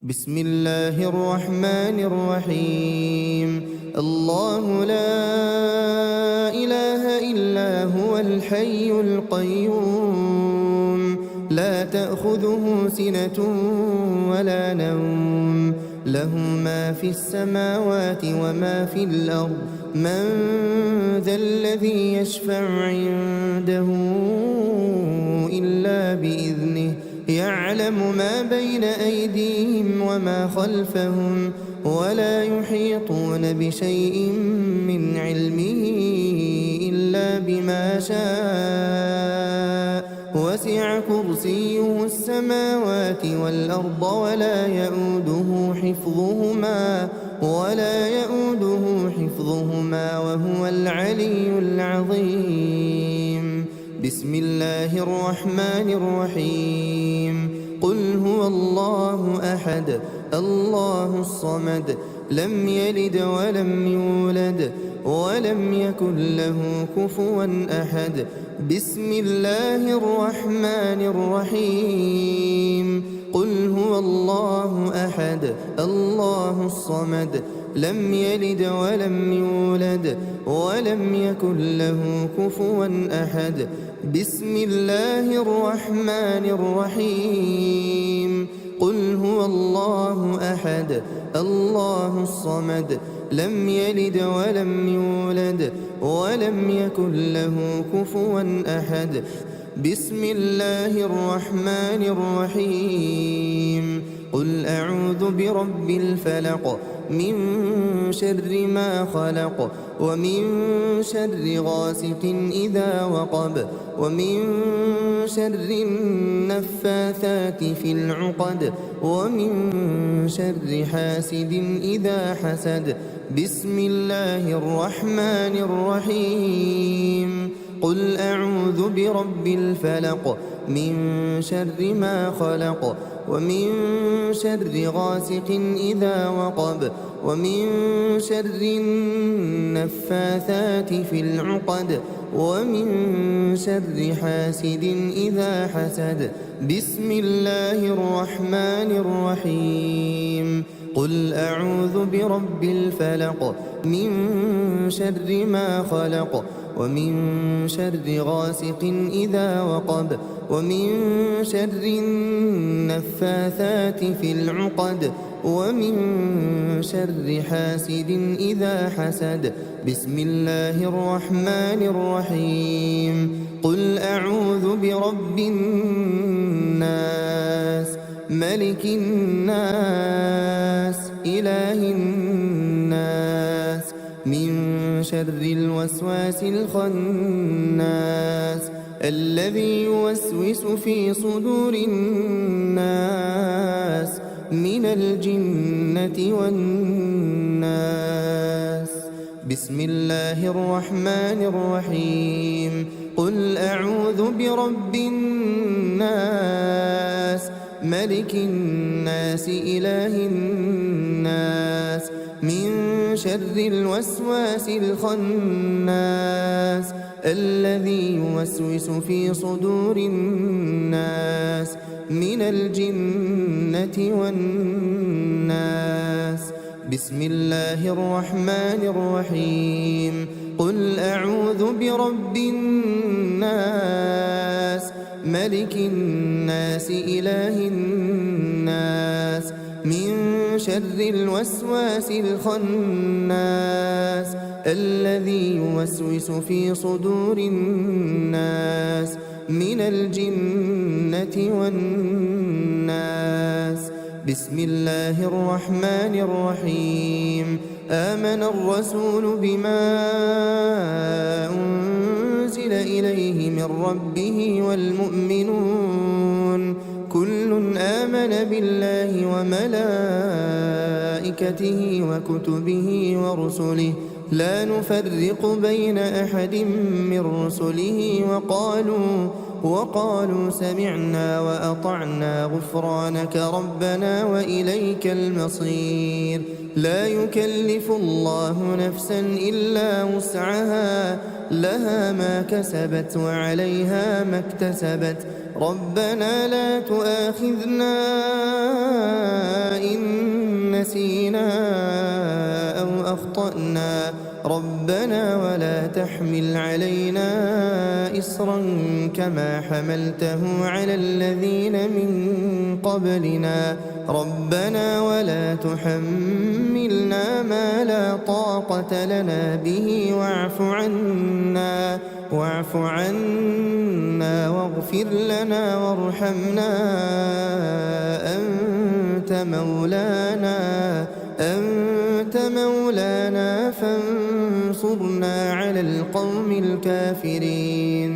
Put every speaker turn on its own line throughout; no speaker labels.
بسم الله الرحمن الرحيم. الله لا إله إلا هو الحي القيوم لا تأخذه سنة ولا نوم له ما في السماوات وما في الأرض من ذا الذي يشفع عنده إلا بإذنه يعلم ما بين أيديهم وما خلفهم ولا يحيطون بشيء من علمه إلا بما شاء وسع كرسيه السماوات والأرض ولا يؤوده حفظهما وهو العلي العظيم. بسم الله الرحمن الرحيم. قل هو الله أحد الله الصمد لم يلد ولم يولد ولم يكن له كفوا أحد. بسم الله الرحمن الرحيم. قل هو الله أحد الله الصمد لم يلد ولم يولد ولم يكن له كفوا أحد. بسم الله الرحمن الرحيم. قل هو الله أحد الله الصمد لم يلد ولم يولد ولم يكن له كفوا أحد. بسم الله الرحمن الرحيم. قل أعوذ برب الفلق من شر ما خلق ومن شر غاسق إذا وقب ومن شر النفاثات في العقد ومن شر حاسد إذا حسد. بسم الله الرحمن الرحيم. قل أعوذ برب الفلق من شر ما خلق ومن شر غاسق إذا وقب ومن شر النفاثات في العقد ومن شر حاسد إذا حسد. بسم الله الرحمن الرحيم. قل أعوذ برب الفلق من شر ما خلق ومن شر غاسق إذا وقب ومن شر النفاثات في العقد ومن شر حاسد إذا حسد. بسم الله الرحمن الرحيم. قل أعوذ برب الناس ملك الناس إله الناس من شر الوسواس الخناس الذي يوسوس في صدور الناس من الجنة والناس. بسم الله الرحمن الرحيم. قل أعوذ برب الناس ملك الناس إله الناس من شر الوسواس الخناس الذي يوسوس في صدور الناس من الجنة والناس. بسم الله الرحمن الرحيم. قل أعوذ برب الناس ملك الناس إله الناس من شر الوسواس الخناس الذي يوسوس في صدور الناس من الجنة والناس. بسم الله الرحمن الرحيم. آمن الرسول بما أنزل إليه من ربه والمؤمنون كل آمن بالله وملائكته وكتبه ورسله لا نفرق بين أحد من رسله وقالوا سمعنا وأطعنا غفرانك ربنا وإليك المصير. لا يكلف الله نفسا إلا وسعها لها ما كسبت وعليها ما اكتسبت. ربنا لا تؤاخذنا إن أخطأنا ربنا ولا تحمل علينا إصرا كما حملته على الذين من قبلنا ربنا ولا تحملنا ما لا طاقة لنا به واعف عنا واغفر لنا وارحمنا أنت مولانا فانصرنا على القوم الكافرين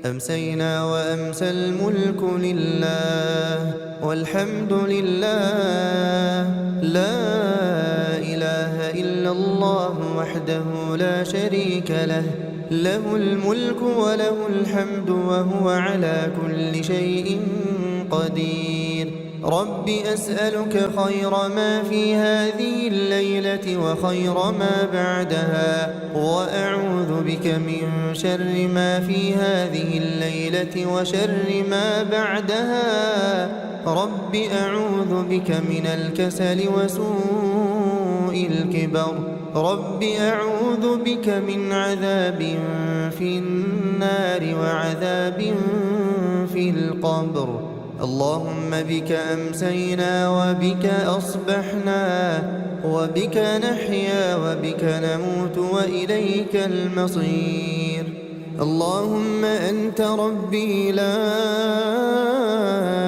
أمسينا وأمسى الملك لله والحمد لله لا إله إلا الله وحده لا شريك له الملك وله الحمد وهو على كل شيء قدير رب أسألك خير ما في هذه الليلة وخير ما بعدها وأعوذ بك من شر ما في هذه الليلة وشر ما بعدها رب أعوذ بك من الكسل وسوء الكبر رب أعوذ بك من عذاب في النار وعذاب في القبر اللهم بك أمسينا وبك أصبحنا وبك نحيا وبك نموت وإليك المصير اللهم أنت ربي لا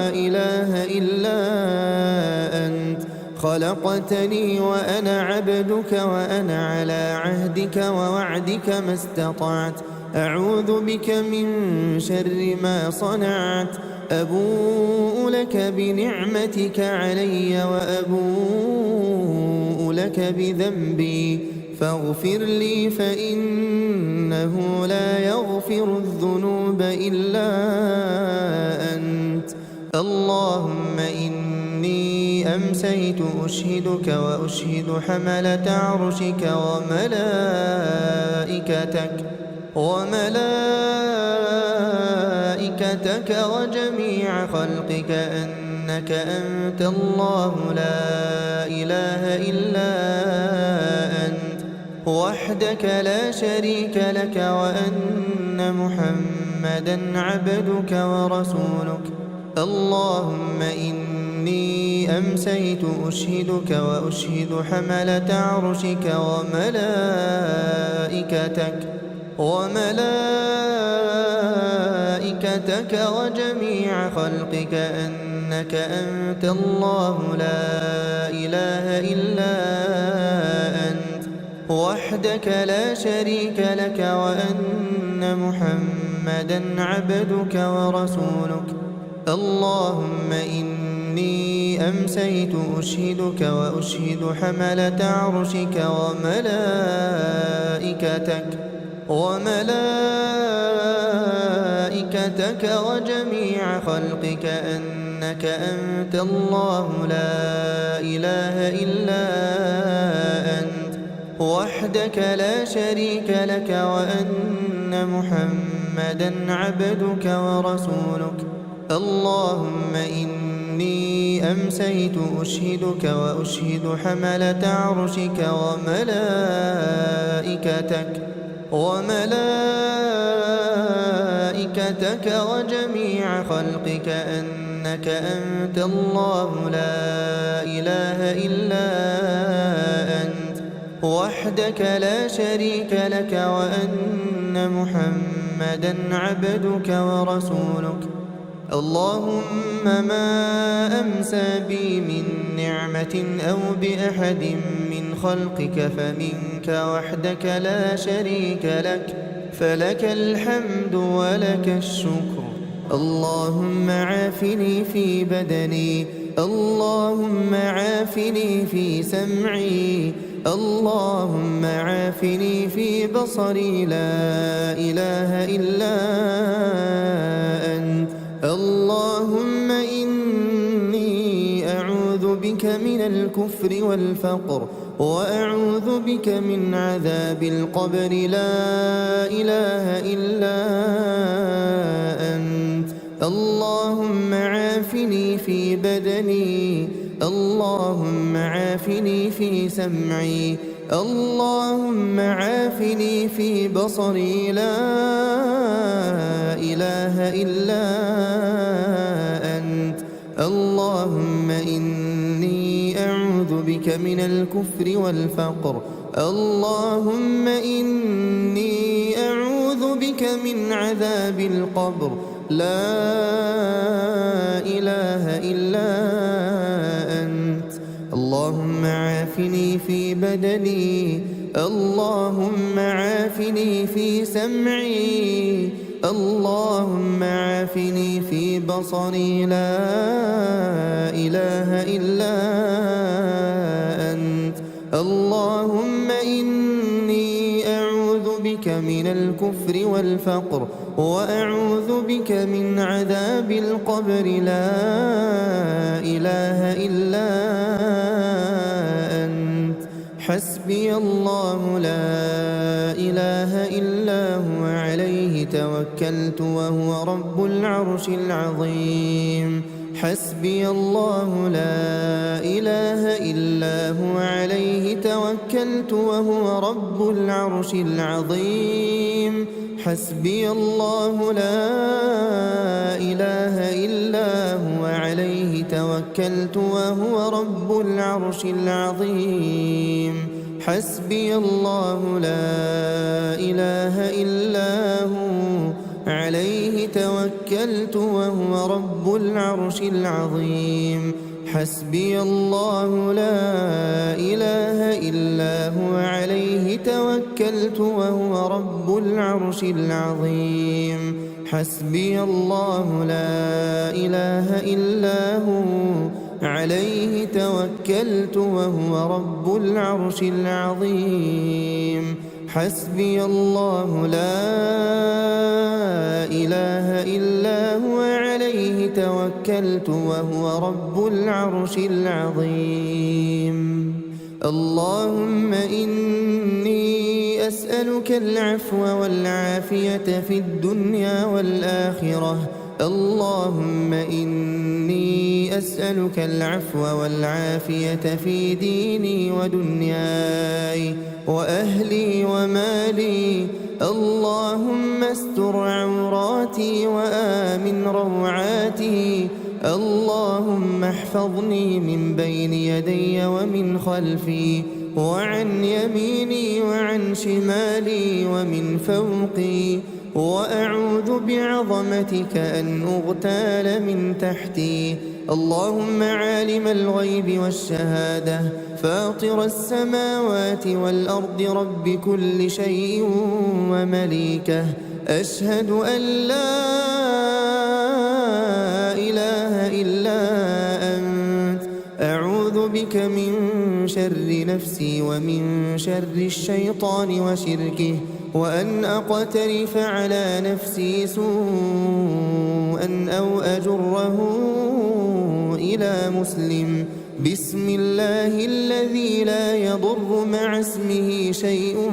إله إلا أنت خلقتني وأنا عبدك وأنا على عهدك ووعدك ما استطعت أعوذ بك من شر ما صنعت أبوء لك بنعمتك علي وأبوء لك بذنبي فاغفر لي فإنه لا يغفر الذنوب إلا أنت اللهم إني أمسيت أشهدك وأشهد حملة عرشك وملائكتك وجميع خلقك أنك أنت الله لا إله إلا أنت وحدك لا شريك لك وأن محمدا عبدك ورسولك اللهم إني أمسيت أشهدك وأشهد حملة عرشك وملائكتك وجميع خلقك أنك أنت الله لا إله إلا أنت وحدك لا شريك لك وأن محمدا عبدك ورسولك اللهم إني أمسيت أشهدك وأشهد حملة عرشك وملائكتك وجميع خلقك أنك أنت الله لا إله إلا أنت وحدك لا شريك لك وأن محمدا عبدك ورسولك اللهم إني أمسيت أشهدك وأشهد حملة عرشك وملائكتك وجميع خلقك أنك أنت الله لا إله إلا أنت وحدك لا شريك لك وأن محمدا عبدك ورسولك اللهم ما أمسى بي من نعمة أو بأحد من خلقك فمنك وحدك لا شريك لك فلك الحمد ولك الشكر اللهم عافني في بدني اللهم عافني في سمعي اللهم عافني في بصري لا إله إلا أنت اللهم إني أعوذ بك من الكفر والفقر وأعوذ بك من عذاب القبر لا إله إلا أنت اللهم عافني في بدني اللهم عافني في سمعي اللهم عافني في بصري لا إله إلا أنت. اللهم إني أعوذ بك من الكفر والفقر. اللهم إني أعوذ بك من عذاب القبر لا إله إلا أنت. اللهم عافني في بدني. اللهم عافني في سمعي. اللهم عافني في بصري لا إله إلا أنت. اللهم إني أعوذ بك من الكفر والفقر وأعوذ بك من عذاب القبر لا إله إلا أنت. حسبي الله لا إله إلا هو عليه توكلت وهو رب العرش العظيم. حسبي الله لا إله إلا هو عليه توكلت وهو رب العرش العظيم. حسبي الله لا إله إلا هو عليه توكلت وهو رب العرش العظيم. حسبي الله لا إله إلا هو عليه توكلت وهو رب العرش العظيم. حسبي الله لا إله إلا هو عليه توكلت وهو رب العرش العظيم. حسبي الله لا إله إلا هو عليه توكلت وهو رب العرش العظيم. حسبي الله لا إله إلا هو عليه توكلت وهو رب العرش العظيم. اللهم إني أسألك العفو والعافية في الدنيا والآخرة. اللهم إني أسألك العفو والعافية في ديني ودنياي وأهلي ومالي. اللهم استر عوراتي وآمن روعاتي. اللهم احفظني من بين يدي ومن خلفي وعن يميني وعن شمالي ومن فوقي. وأعوذ بعظمتك أن أغتال من تحتي. اللهم عالم الغيب والشهادة فاطر السماوات والأرض رب كل شيء ومليكه. أشهد أن لا إله إلا أنت. أعوذ بك من شر نفسي ومن شر الشيطان وشركه وأن أقترف على نفسي سوءا أو أجره إلى مسلم. بسم الله الذي لا يضر مع اسمه شيء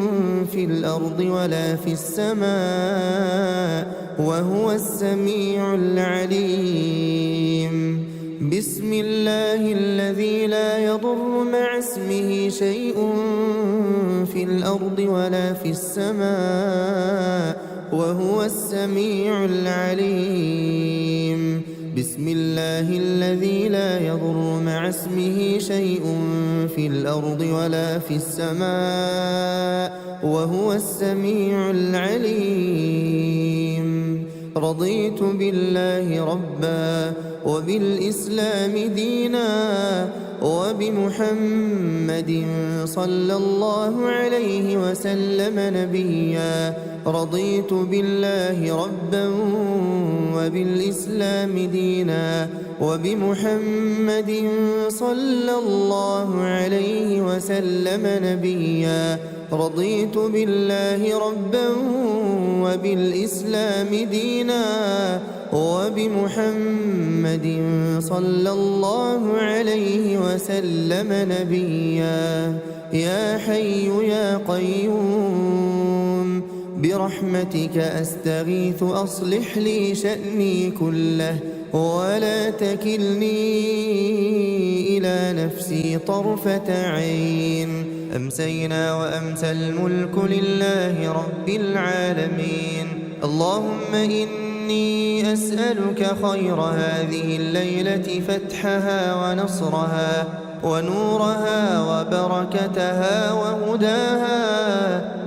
في الأرض ولا في السماء وهو السميع العليم. بسم الله الذي لا يضر مع اسمه شيء في الأرض ولا في السماء وهو السميع العليم. بسم الله الذي لا يضر مع اسمه شيء في الأرض ولا في السماء وهو السميع العليم. رضيت بالله ربا وبالإسلام دينا وبمحمد صلى الله عليه وسلم نبيا. رضيت بالله ربا وبالإسلام دينا وبمحمد صلى الله عليه وسلم نبيا. رضيت بالله ربا وبالإسلام دينا وبمحمد صلى الله عليه وسلم نبيا. يا حي يا قيوم برحمتك أستغيث أصلح لي شأني كله ولا تكلني إلى نفسي طرفة عين. أمسينا وأمسى الملك لله رب العالمين. اللهم إني أسألك خير هذه الليلة فتحها ونصرها ونورها وبركتها وهداها،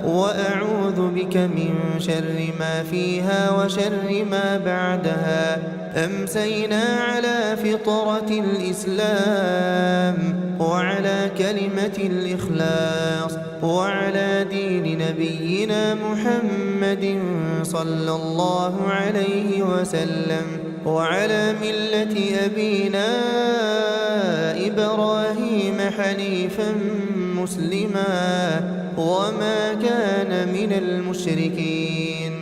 وأعوذ بك من شر ما فيها وشر ما بعدها. أمسينا على فطرة الإسلام وعلى كلمة الإخلاص وعلى دين نبينا محمد صلى الله عليه وسلم، وعلى ملة أبينا إبراهيم حنيفا مسلما وما كان من المشركين.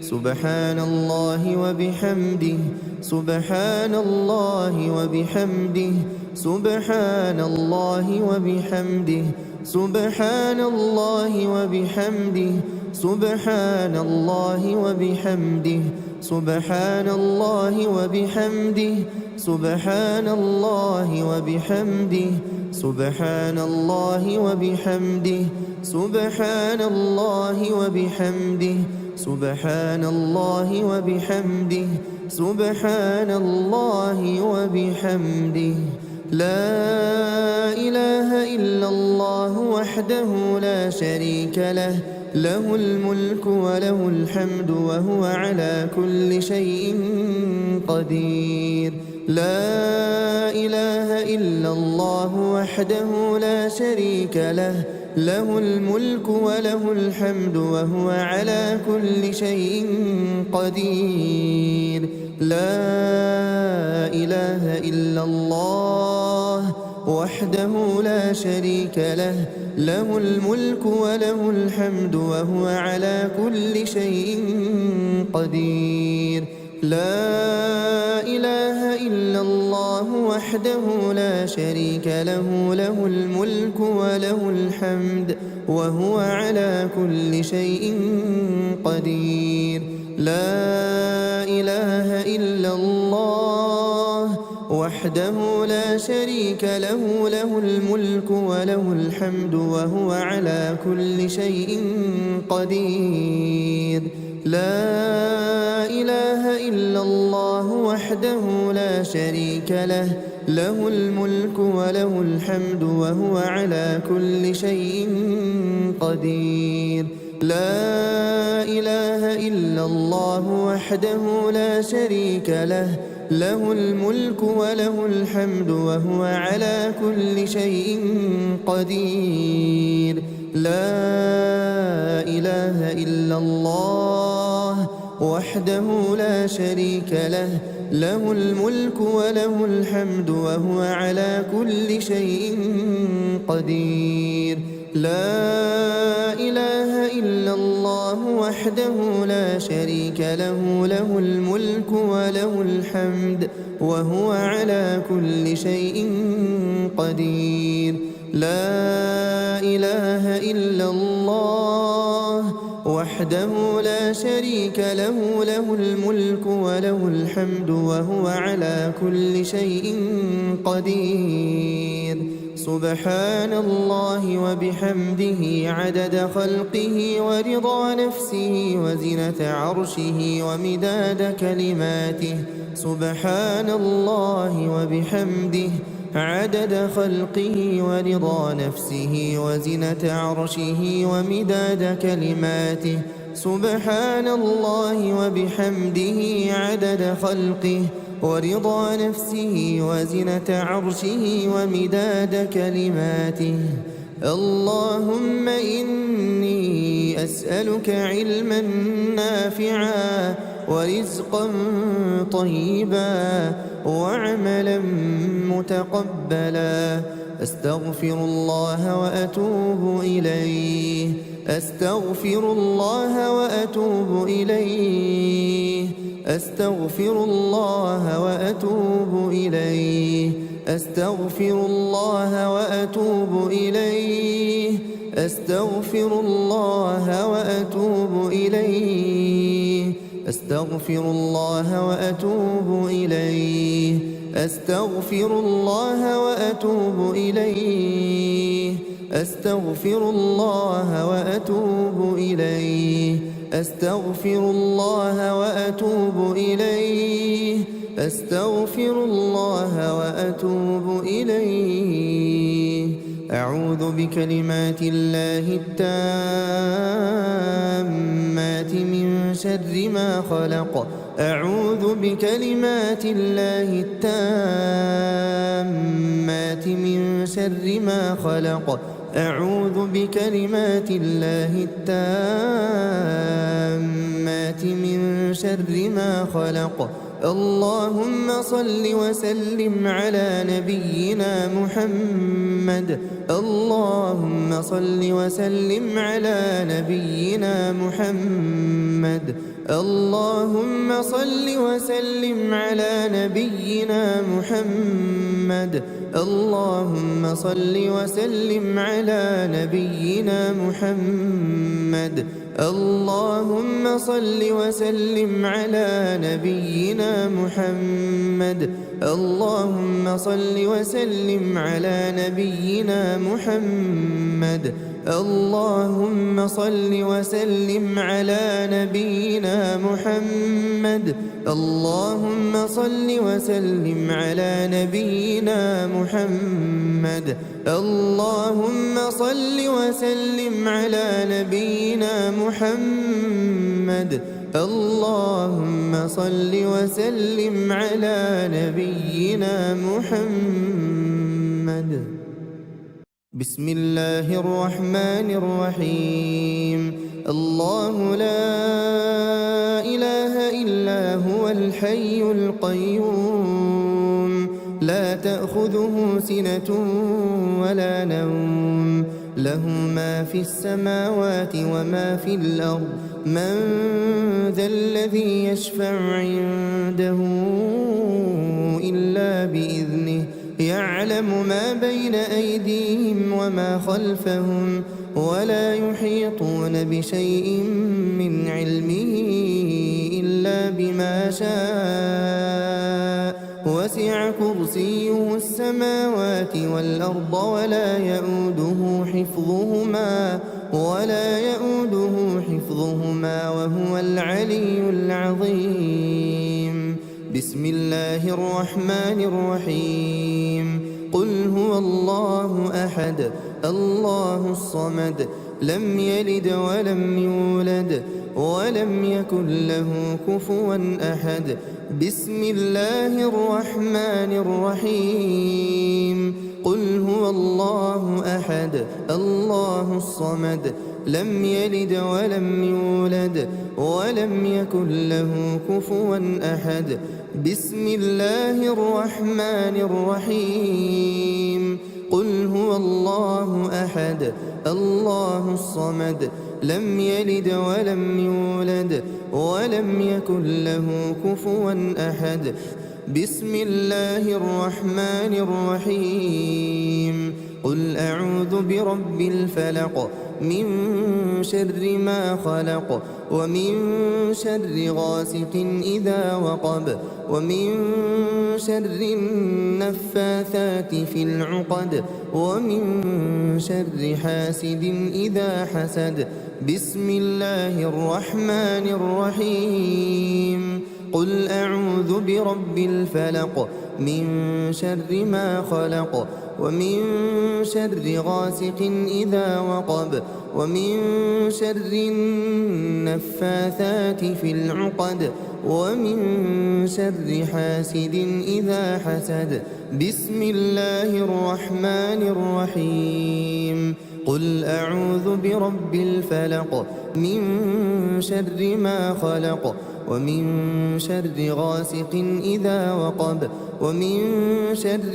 سبحان الله وبحمده، سبحان الله وبحمده، سبحان الله وبحمده، سبحان الله وبحمده، سبحان الله وبحمده، سبحان الله وبحمده، سبحان الله وبحمده، سبحان الله وبحمده، سبحان الله وبحمده، سبحان الله وبحمده، سبحان الله وبحمده. لا إله إلا الله وحده لا شريك له، له الملك وله الحمد وهو على كل شيء قدير. لا إله إلا الله وحده لا شريك له، له الملك وله الحمد وهو على كل شيء قدير. لا إله إلا الله وحده لا شريك له، له الملك وله الحمد وهو على كل شيء قدير. لا إله إلا الله وحده لا شريك له، له الملك وله الحمد وهو على كل شيء قدير. لا إله إلا الله وحده لا شريك له، له الملك وله الحمد وهو على كل شيء قدير. لا إله إلا الله وحده لا شريك له، له الملك وله الحمد وهو على كل شيء قدير. لا إله إلا الله وحده لا شريك له، له الملك وله الحمد وهو على كل شيء قدير. لا إله إلا الله وحده لا شريك له، له الملك وله الحمد وهو على كل شيء قدير. لا إله إلا الله وحده لا شريك له، له الملك وله الحمد وهو على كل شيء قدير. لا إله إلا الله وحده لا شريك له، له الملك وله الحمد وهو على كل شيء قدير. سبحان الله وبحمده عدد خلقه ورضا نفسه وزنة عرشه ومداد كلماته. سبحان الله وبحمده عدد خلقه ورضا نفسه وزنة عرشه ومداد كلماته. سبحان الله وبحمده عدد خلقه ورضا نفسه وزنة عرشه ومداد كلماته. اللهم إني أسألك علما نافعا ورزقا طيبا وعملا متقبلا. أستغفر الله وأتوب إليه، أستغفر الله وأتوب إليه، أستغفر الله وأتوب إليه، أستغفر الله وأتوب إليه، أستغفر الله وأتوب إليه، أستغفر الله وأتوب إليه أستغفر الله وأتوب إليه أستغفر الله وأتوب إليه أستغفر الله وأتوب إليه أستغفر الله وأتوب إليه أعوذ بكلمات الله التامات من شر ما خلق أعوذ بكلمات الله التامات من شر ما خلق أعوذ بكلمات الله التامات من شر ما خلق اللهم صل وسلم على نبينا محمد اللهم صل وسلم على نبينا محمد اللهم صل وسلم على نبينا محمد اللهم صل وسلم على نبينا محمد اللهم صل وسلم على نبينا محمد اللهم صل وسلم على نبينا محمد اللهم صل وسلم على نبينا محمد اللهم صل وسلم على نبينا محمد اللهم صل وسلم على نبينا محمد اللهم صل وسلم على نبينا محمد بسم الله الرحمن الرحيم الله لا إله إلا هو الحي القيوم لا تأخذه سنة ولا نوم له ما في السماوات وما في الأرض من ذا الذي يشفع عنده إلا بإذنه يعلم ما بين أيديهم وما خلفهم ولا يحيطون بشيء من علمه إلا بما شاء وسع كرسيه السماوات والأرض ولا يؤوده حفظهما وهو العلي العظيم بسم الله الرحمن الرحيم قل هو الله أحد الله الصمد لم يلد ولم يولد ولم يكن له كفوا أحد بسم الله الرحمن الرحيم قل هو الله أحد الله الصمد لم يلد ولم يولد ولم يكن له كفوا أحد بسم الله الرحمن الرحيم قل هو الله أحد الله الصمد لم يلد ولم يولد ولم يكن له كفوا أحد بسم الله الرحمن الرحيم قل أعوذ برب الفلق من شر ما خلق ومن شر غاسق إذا وقب ومن شر النفاثات في العقد ومن شر حاسد إذا حسد بسم الله الرحمن الرحيم قل أعوذ برب الفلق من شر ما خلق ومن شر غاسق إذا وقب ومن شر النفاثات في العقد ومن شر حاسد إذا حسد بسم الله الرحمن الرحيم قل أعوذ برب الفلق من شر ما خلق ومن شر غاسق إذا وقب ومن شر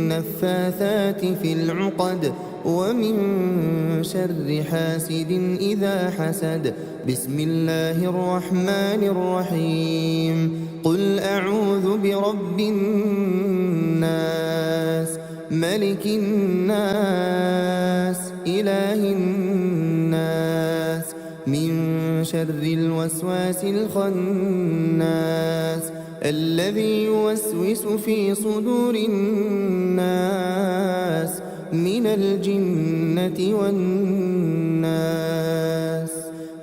النفاثات في العقد ومن شر حاسد إذا حسد بسم الله الرحمن الرحيم قل أعوذ برب الناس ملك الناس إله الناس من شر الوسواس الخناس الذي يوسوس في صدور الناس من الجنة والناس.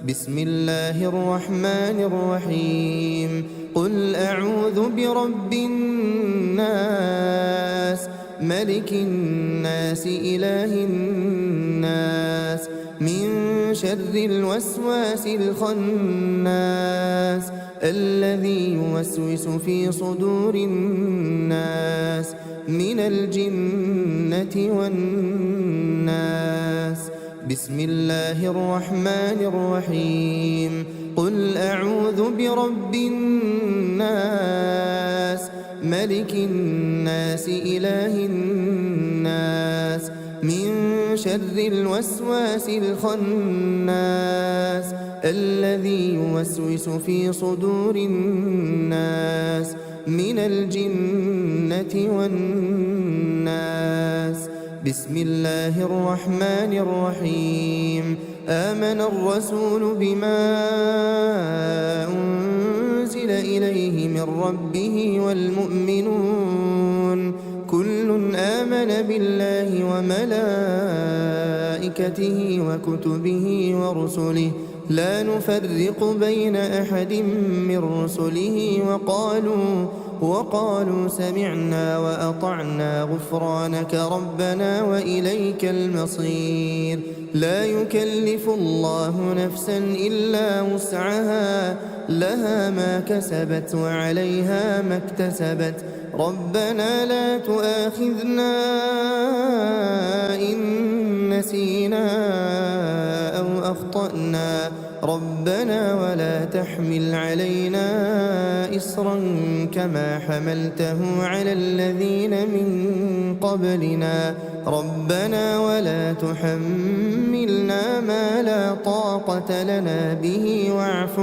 بسم الله الرحمن الرحيم. قل أعوذ برب الناس ملك الناس إله الناس من شر الوسواس الخناس الذي يوسوس في صدور الناس من الجنة والناس. بسم الله الرحمن الرحيم. قل أعوذ برب الناس ملك الناس إله الناس من شر الوسواس الخناس الذي يوسوس في صدور الناس من الجنة والناس. بسم الله الرحمن الرحيم. آمن الرسول بما أنزل إليه من ربه والمؤمنون كل آمن بالله وملائكته وكتبه ورسله لا نفرق بين أحد من رسله وقالوا سمعنا وأطعنا غفرانك ربنا وإليك المصير. لا يكلف الله نفسا إلا وسعها لها ما كسبت وعليها ما اكتسبت ربنا لا تؤاخذنا إن نسينا أو أخطأنا ربنا ولا تحمل علينا إصرا كما حملته على الذين من قبلنا ربنا ولا تحملنا ما لا طاقة لنا به واعف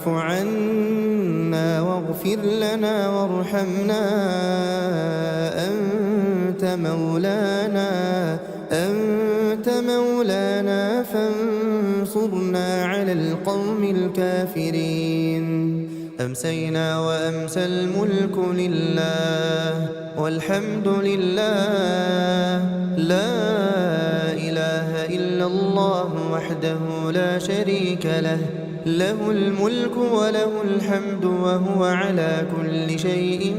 عنا واغفر لنا وارحمنا أنت مولانا فانصرنا على القوم الكافرين. أمسينا وأمسى الملك لله والحمد لله لا إله إلا الله وحده لا شريك له الملك وله الحمد وهو على كل شيء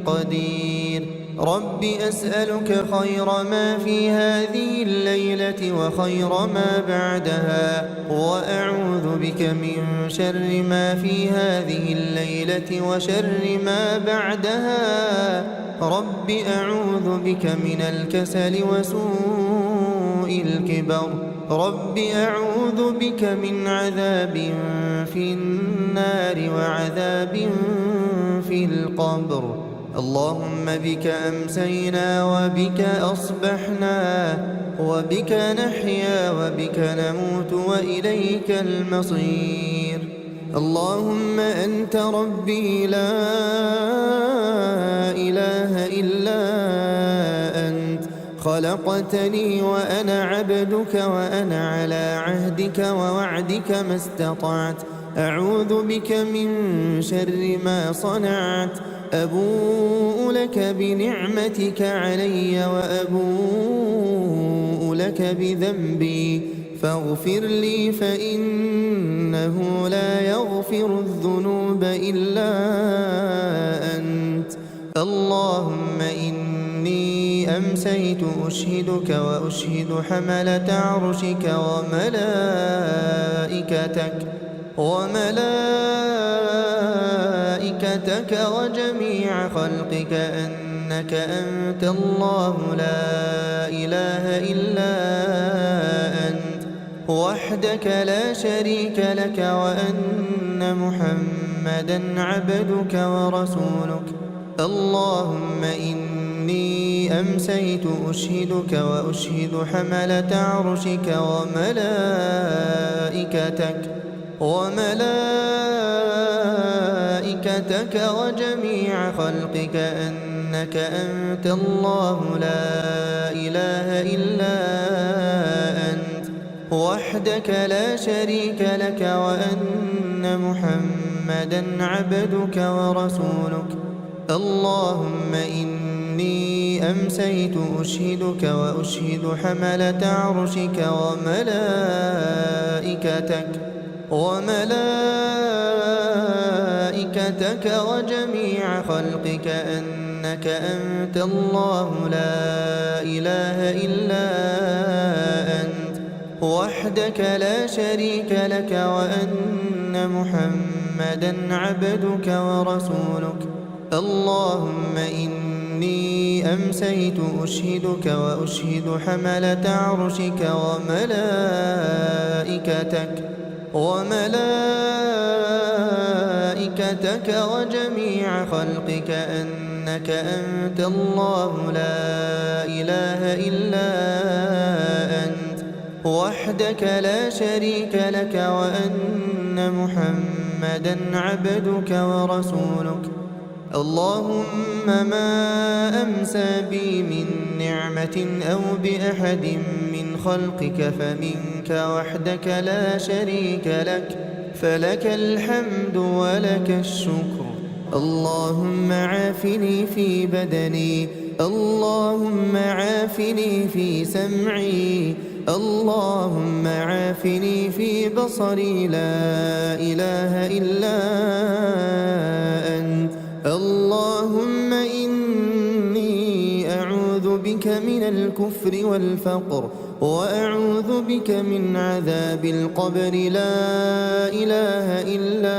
قدير. رب أسألك خير ما في هذه الليلة وخير ما بعدها وأعوذ بك من شر ما في هذه الليلة وشر ما بعدها. رب أعوذ بك من الكسل وسوء الكبر. رب أعوذ بك من عذاب في النار وعذاب في القبر. اللهم بك أمسينا وبك أصبحنا وبك نحيا وبك نموت وإليك المصير. اللهم أنت ربي لا إله إلا أنت خلقتني وأنا عبدك وأنا على عهدك ووعدك ما استطعت. أعوذ بك من شر ما صنعت. أبوء لك بنعمتك علي وأبوء لك بذنبي فاغفر لي فإنه لا يغفر الذنوب إلا أنت. اللهم إني أمسيت أشهدك وأشهد حملة عرشك وملائكتك وجميع خلقك أنك أنت الله لا إله إلا أنت وحدك لا شريك لك وأن محمدا عبدك ورسولك. اللهم إني أمسيت أشهدك وأشهد حملة عرشك وملائكتك وجميع خلقك أنك أنت الله لا إله إلا أنت وحدك لا شريك لك وأن محمدا عبدك ورسولك. اللهم إني أمسيت أشهدك وأشهد حملة عرشك وملائكتك وجميع خلقك أنك أنت الله لا إله إلا أنت وحدك لا شريك لك وأن محمدا عبدك ورسولك. اللهم إني أمسيت أشهدك وأشهد حملة عرشك وملائكتك وجميع خلقك أنك أنت الله لا إله إلا أنت وحدك لا شريك لك وأن محمدا عبدك ورسولك. اللهم ما أمسى بي من نعمة أو بأحد من خلقك فمنك وحدك لا شريك لك، فلك الحمد ولك الشكر. اللهم عافني في بدني، اللهم عافني في سمعي، اللهم عافني في بصري، لا إله إلا أنت. اللهم إني أعوذ بك من الكفر والفقر، وأعوذ بك من عذاب القبر، لا إله إلا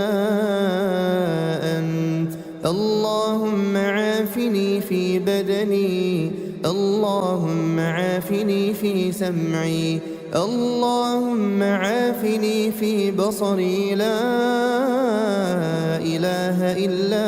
أنت. اللهم عافني في بدني، اللهم عافني في سمعي، اللهم عافني في بصري، لا إله إلا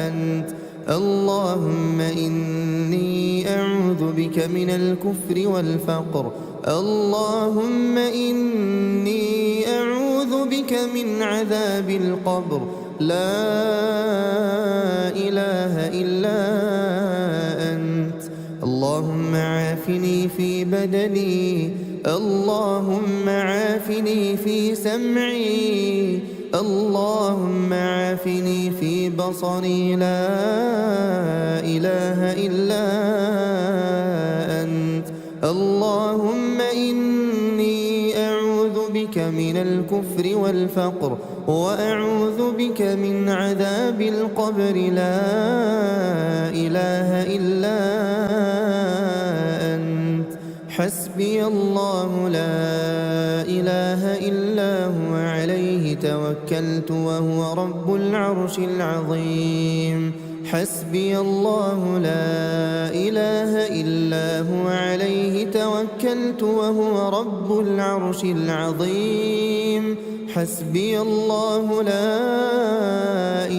أنت. اللهم إني أعوذ بك من الكفر والفقر، اللهم إني أعوذ بك من عذاب القبر، لا إله إلا أنت. اللهم عافني في بدني، اللهم عافني في سمعي، اللهم عافني في بصري، لا إله إلا أنت. اللهم إني أعوذ بك من الكفر والفقر، وأعوذ بك من عذاب القبر، لا إله إلا أنت. حسبي الله لا إله إلا هو، عليه توكلت وهو رب العرش العظيم. حسبي الله لا إله إلا هو، عليه توكلت وهو رب العرش العظيم. حسبي الله لا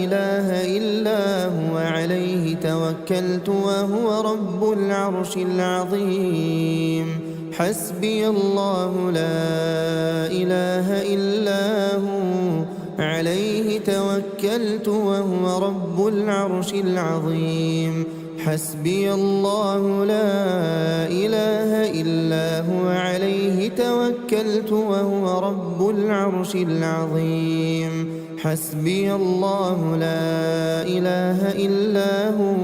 إله إلا هو، عليه توكلت وهو رب العرش العظيم. حسبي الله لا إله إلا هو، عليه توكلت وهو رب العرش العظيم. حسبي الله لا إله إلا هو، عليه توكلت وهو رب العرش العظيم. حسبي الله لا إله إلا هو،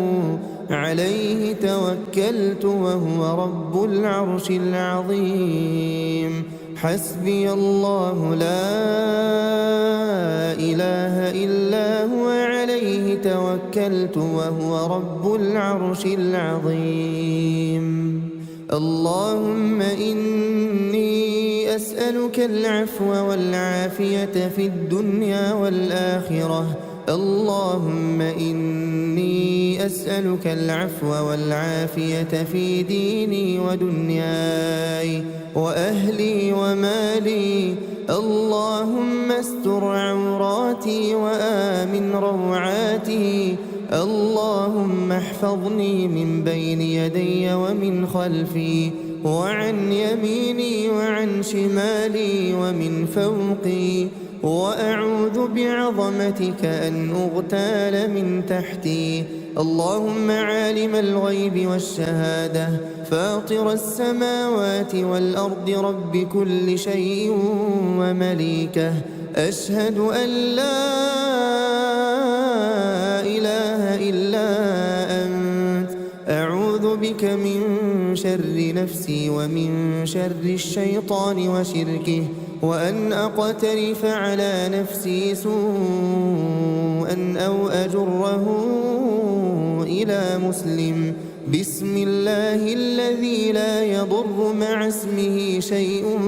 عليه توكلت وهو رب العرش العظيم. حسبي الله لا إله إلا هو، عليه توكلت وهو رب العرش العظيم. اللهم إني أسألك العفو والعافية في الدنيا والآخرة. اللهم إني أسألك العفو والعافية في ديني ودنياي وأهلي ومالي. اللهم استر عوراتي وآمن روعاتي. اللهم احفظني من بين يدي ومن خلفي وعن يميني وعن شمالي ومن فوقي وأعوذ بعظمتك أن أغتال من تحتي. اللهم عالم الغيب والشهادة فاطر السماوات والأرض رب كل شيء ومليكه، أشهد أن لا إله إلا أنت، أعوذ بك من شر نفسي ومن شر الشيطان وشركه، وأن أقترف على نفسي سوءا أو أجره إلى مسلم. بسم الله الذي لا يضر مع اسمه شيء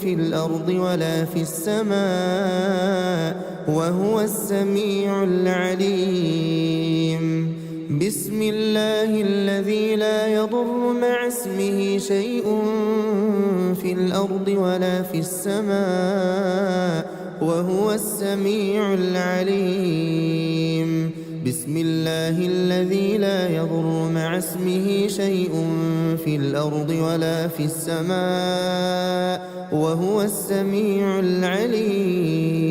في الأرض ولا في السماء وهو السميع العليم. بسم الله الذي لا يضر مع اسمه شيء في الأرض ولا في السماء وهو السميع العليم. بسم الله الذي لا يضر مع اسمه شيء في الأرض ولا في السماء وهو السميع العليم.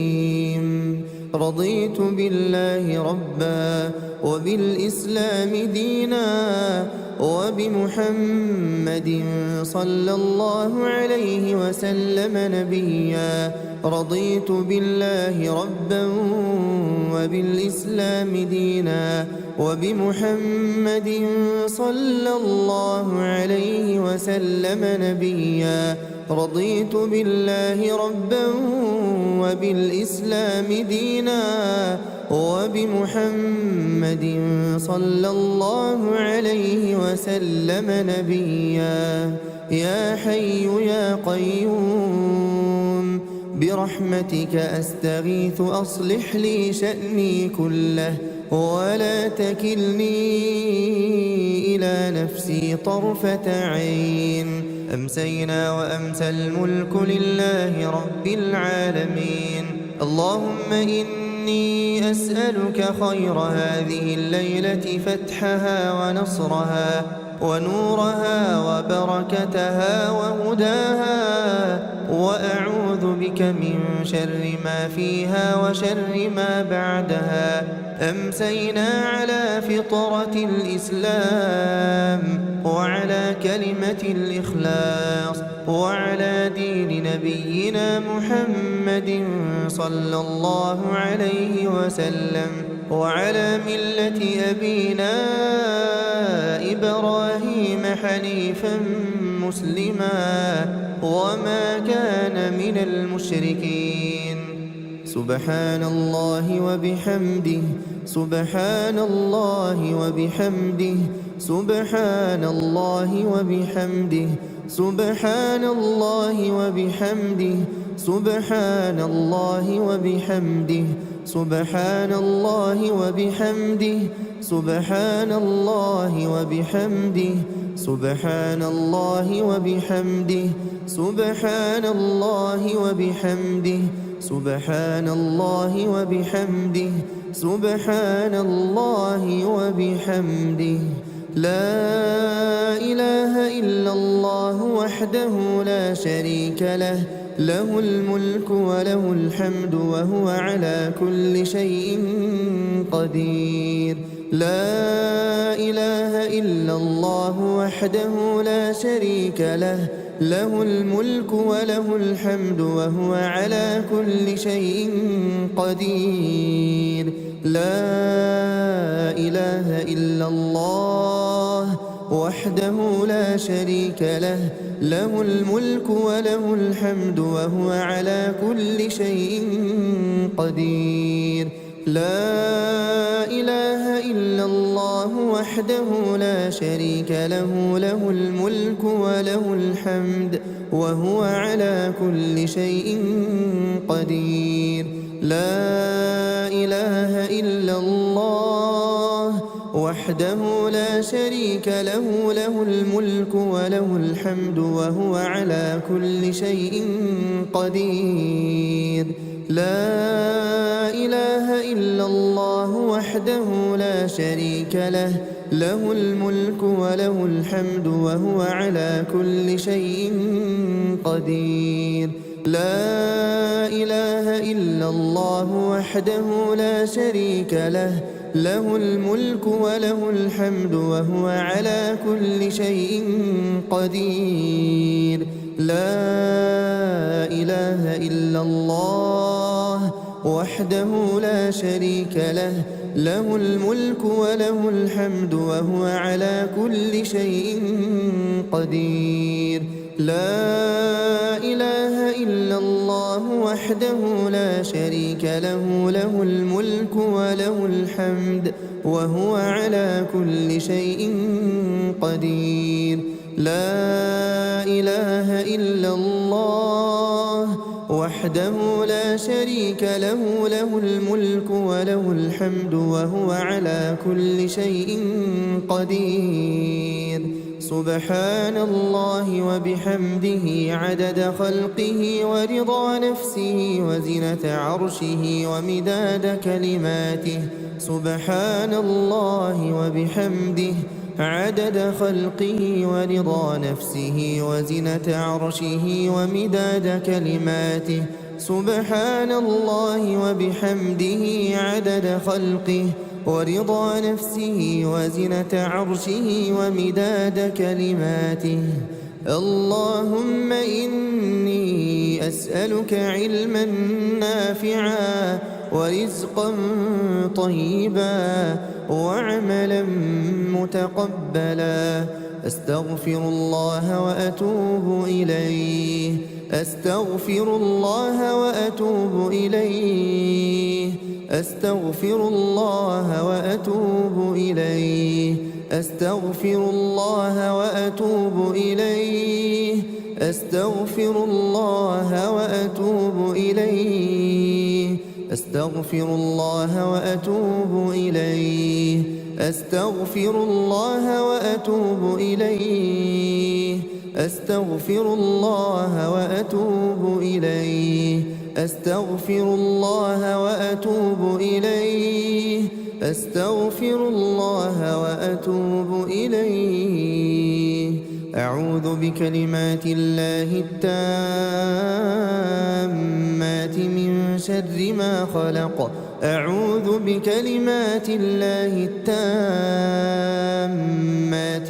رضيت بالله ربا وبالإسلام دينا وبمحمد صلى الله عليه وسلم نبيا. رضيت بالله ربا وبالإسلام دينا وبمحمد صلى الله عليه وسلم نبيا. رضيت بالله ربا وبالإسلام دينا وبمحمد صلى الله عليه وسلم نبيا. يا حي يا قيوم برحمتك أستغيث أصلح لي شأني كله ولا تكلني إلى نفسي طرفة عين. أمسينا وأمسى الملك لله رب العالمين. اللهم إني أسألك خير هذه الليلة فتحها ونصرها ونورها وبركتها وهداها، وأعوذ بك من شر ما فيها وشر ما بعدها. أمسينا على فطرة الإسلام وعلى كلمة الإخلاص وعلى دين نبينا محمد صلى الله عليه وسلم وعلى ملة أبينا إبراهيم حنيفا مسلما وما كان من المشركين. سبحان الله وبحمده سبحان الله وبحمده سبحان الله وبحمده سبحان الله وبحمده سبحان الله وبحمده سبحان الله وبحمده سبحان الله وبحمده سبحان الله وبحمده سبحان الله وبحمده سبحان الله وبحمده سبحان الله وبحمده. لا إله إلا الله وحده لا شريك له، له الملك وله الحمد وهو على كل شيء قدير. لا إله إلا الله وحده لا شريك له، له الملك وله الحمد وهو على كل شيء قدير. لا إله إلا الله وحده لا شريك له، له الملك وله الحمد وهو على كل شيء قدير. لا إله إلا الله وحده لا شريك له، له الملك وله الحمد وهو على كل شيء قدير. لا إله إلا الله وحده لا شريك له، له الملك وله الحمد وهو على كل شيء قدير. لا إله إلا الله وحده لا شريك له، له الملك وله الحمد وهو على كل شيء قدير. لا إله إلا الله وحده لا شريك له، له الملك وله الحمد وهو على كل شيء قدير. لا إله إلا الله وحده لا شريك له، له الملك وله الحمد وهو على كل شيء قدير. لا إله إلا الله وحده لا شريك له، له الملك وله الحمد وهو على كل شيء قدير. لا إله إلا الله وحده لا شريك له، له الملك وله الحمد وهو على كل شيء قدير. سبحان الله وبحمده عدد خلقه ورضا نفسه وزنة عرشه ومداد كلماته. سبحان الله وبحمده عدد خلقه ورضا نفسه وزنة عرشه ومداد كلماته. سبحان الله وبحمده عدد خلقه ورضا نفسه وزنة عرشه ومداد كلماته. اللهم إني أسألك علما نافعا ورزقا طيبا وعملا متقبلا. أستغفر الله وأتوب إليه، أستغفر الله وأتوب إليه، أستغفر الله وأتوب إليه، أستغفر الله وأتوب إليه، أستغفر الله وأتوب إليه، أستغفر الله وأتوب إليه، أستغفر الله وأتوب إليه، أستغفر الله وأتوب إليه، أستغفر الله وأتوب إليه، أستغفر الله وأتوب إليه. أعوذ بكلمات الله التامات من شر ما خلق، أعوذ بكلمات الله التامات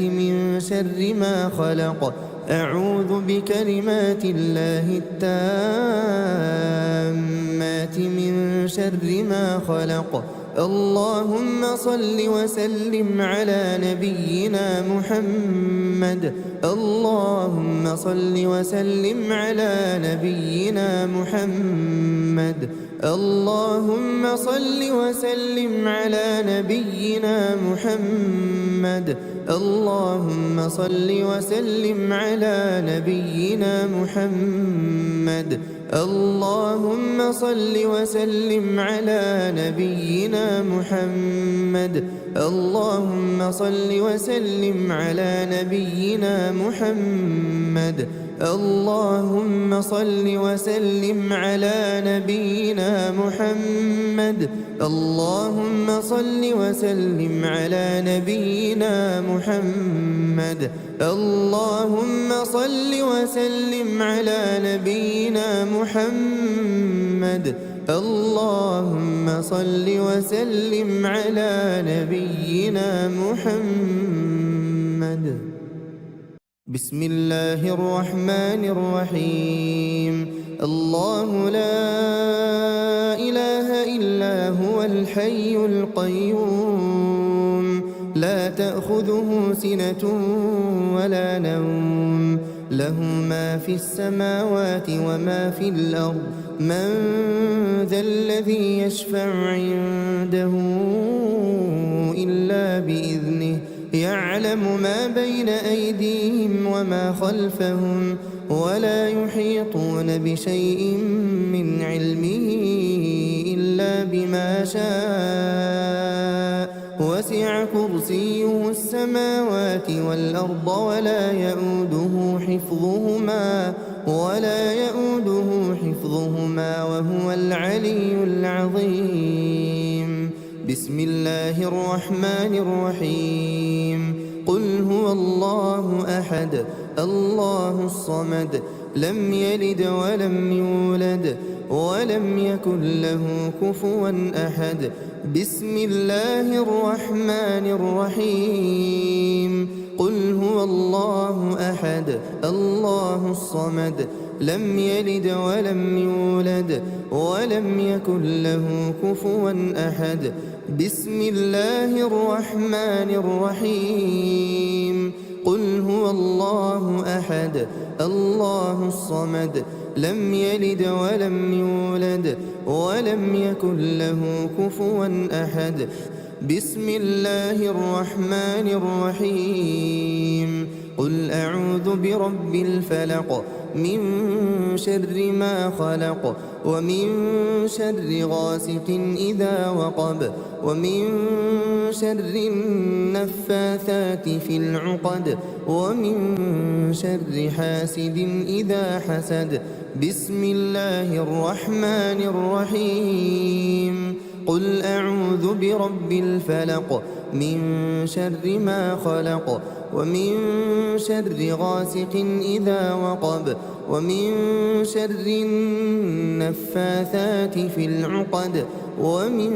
من شر ما خلق، أعوذ بكلمات الله التامات من شر ما خلق. اللهم صل وسلم على نبينا محمد، اللهم صل وسلم على نبينا محمد، اللهم صل وسلم على نبينا محمد، اللهم صل وسلم على نبينا محمد، اللهم صل وسلم على نبينا محمد، اللهم صل وسلم على نبينا محمد، اللهم صل وسلم على نبينا محمد، اللهم صل وسلم على نبينا محمد، اللهم صل وسلم على نبينا محمد، اللهم صل وسلم على نبينا محمد. بسم الله الرحمن الرحيم. الله لا إله إلا هو الحي القيوم، لا تأخذه سنة ولا نوم، له ما في السماوات وما في الأرض. من ذا الذي يشفع عنده إلا بإذنه، يعلم ما بين أيديهم وما خلفهم، ولا يحيطون بشيء من علمه إلا بما شاء. وسع كرسيه السماوات والأرض ولا يؤوده حفظهما وهو العلي العظيم. بسم الله الرحمن الرحيم. قل هو الله أحد الله الصمد لم يلد ولم يولد ولم يكن له كفوا أحد. بسم الله الرحمن الرحيم. قل هو الله أحد الله الصمد لم يلد ولم يولد ولم يكن له كفوا أحد. بسم الله الرحمن الرحيم. قل هو الله أحد الله الصمد لم يلد ولم يولد ولم يكن له كفوا أحد. بسم الله الرحمن الرحيم. قل أعوذ برب الفلق من شر ما خلق ومن شر غاسق إذا وقب ومن شر النفاثات في العقد ومن شر حاسد إذا حسد. بسم الله الرحمن الرحيم. قل أعوذ برب الفلق من شر ما خلق ومن شر غاسق إذا وقب ومن شر النفاثات في العقد ومن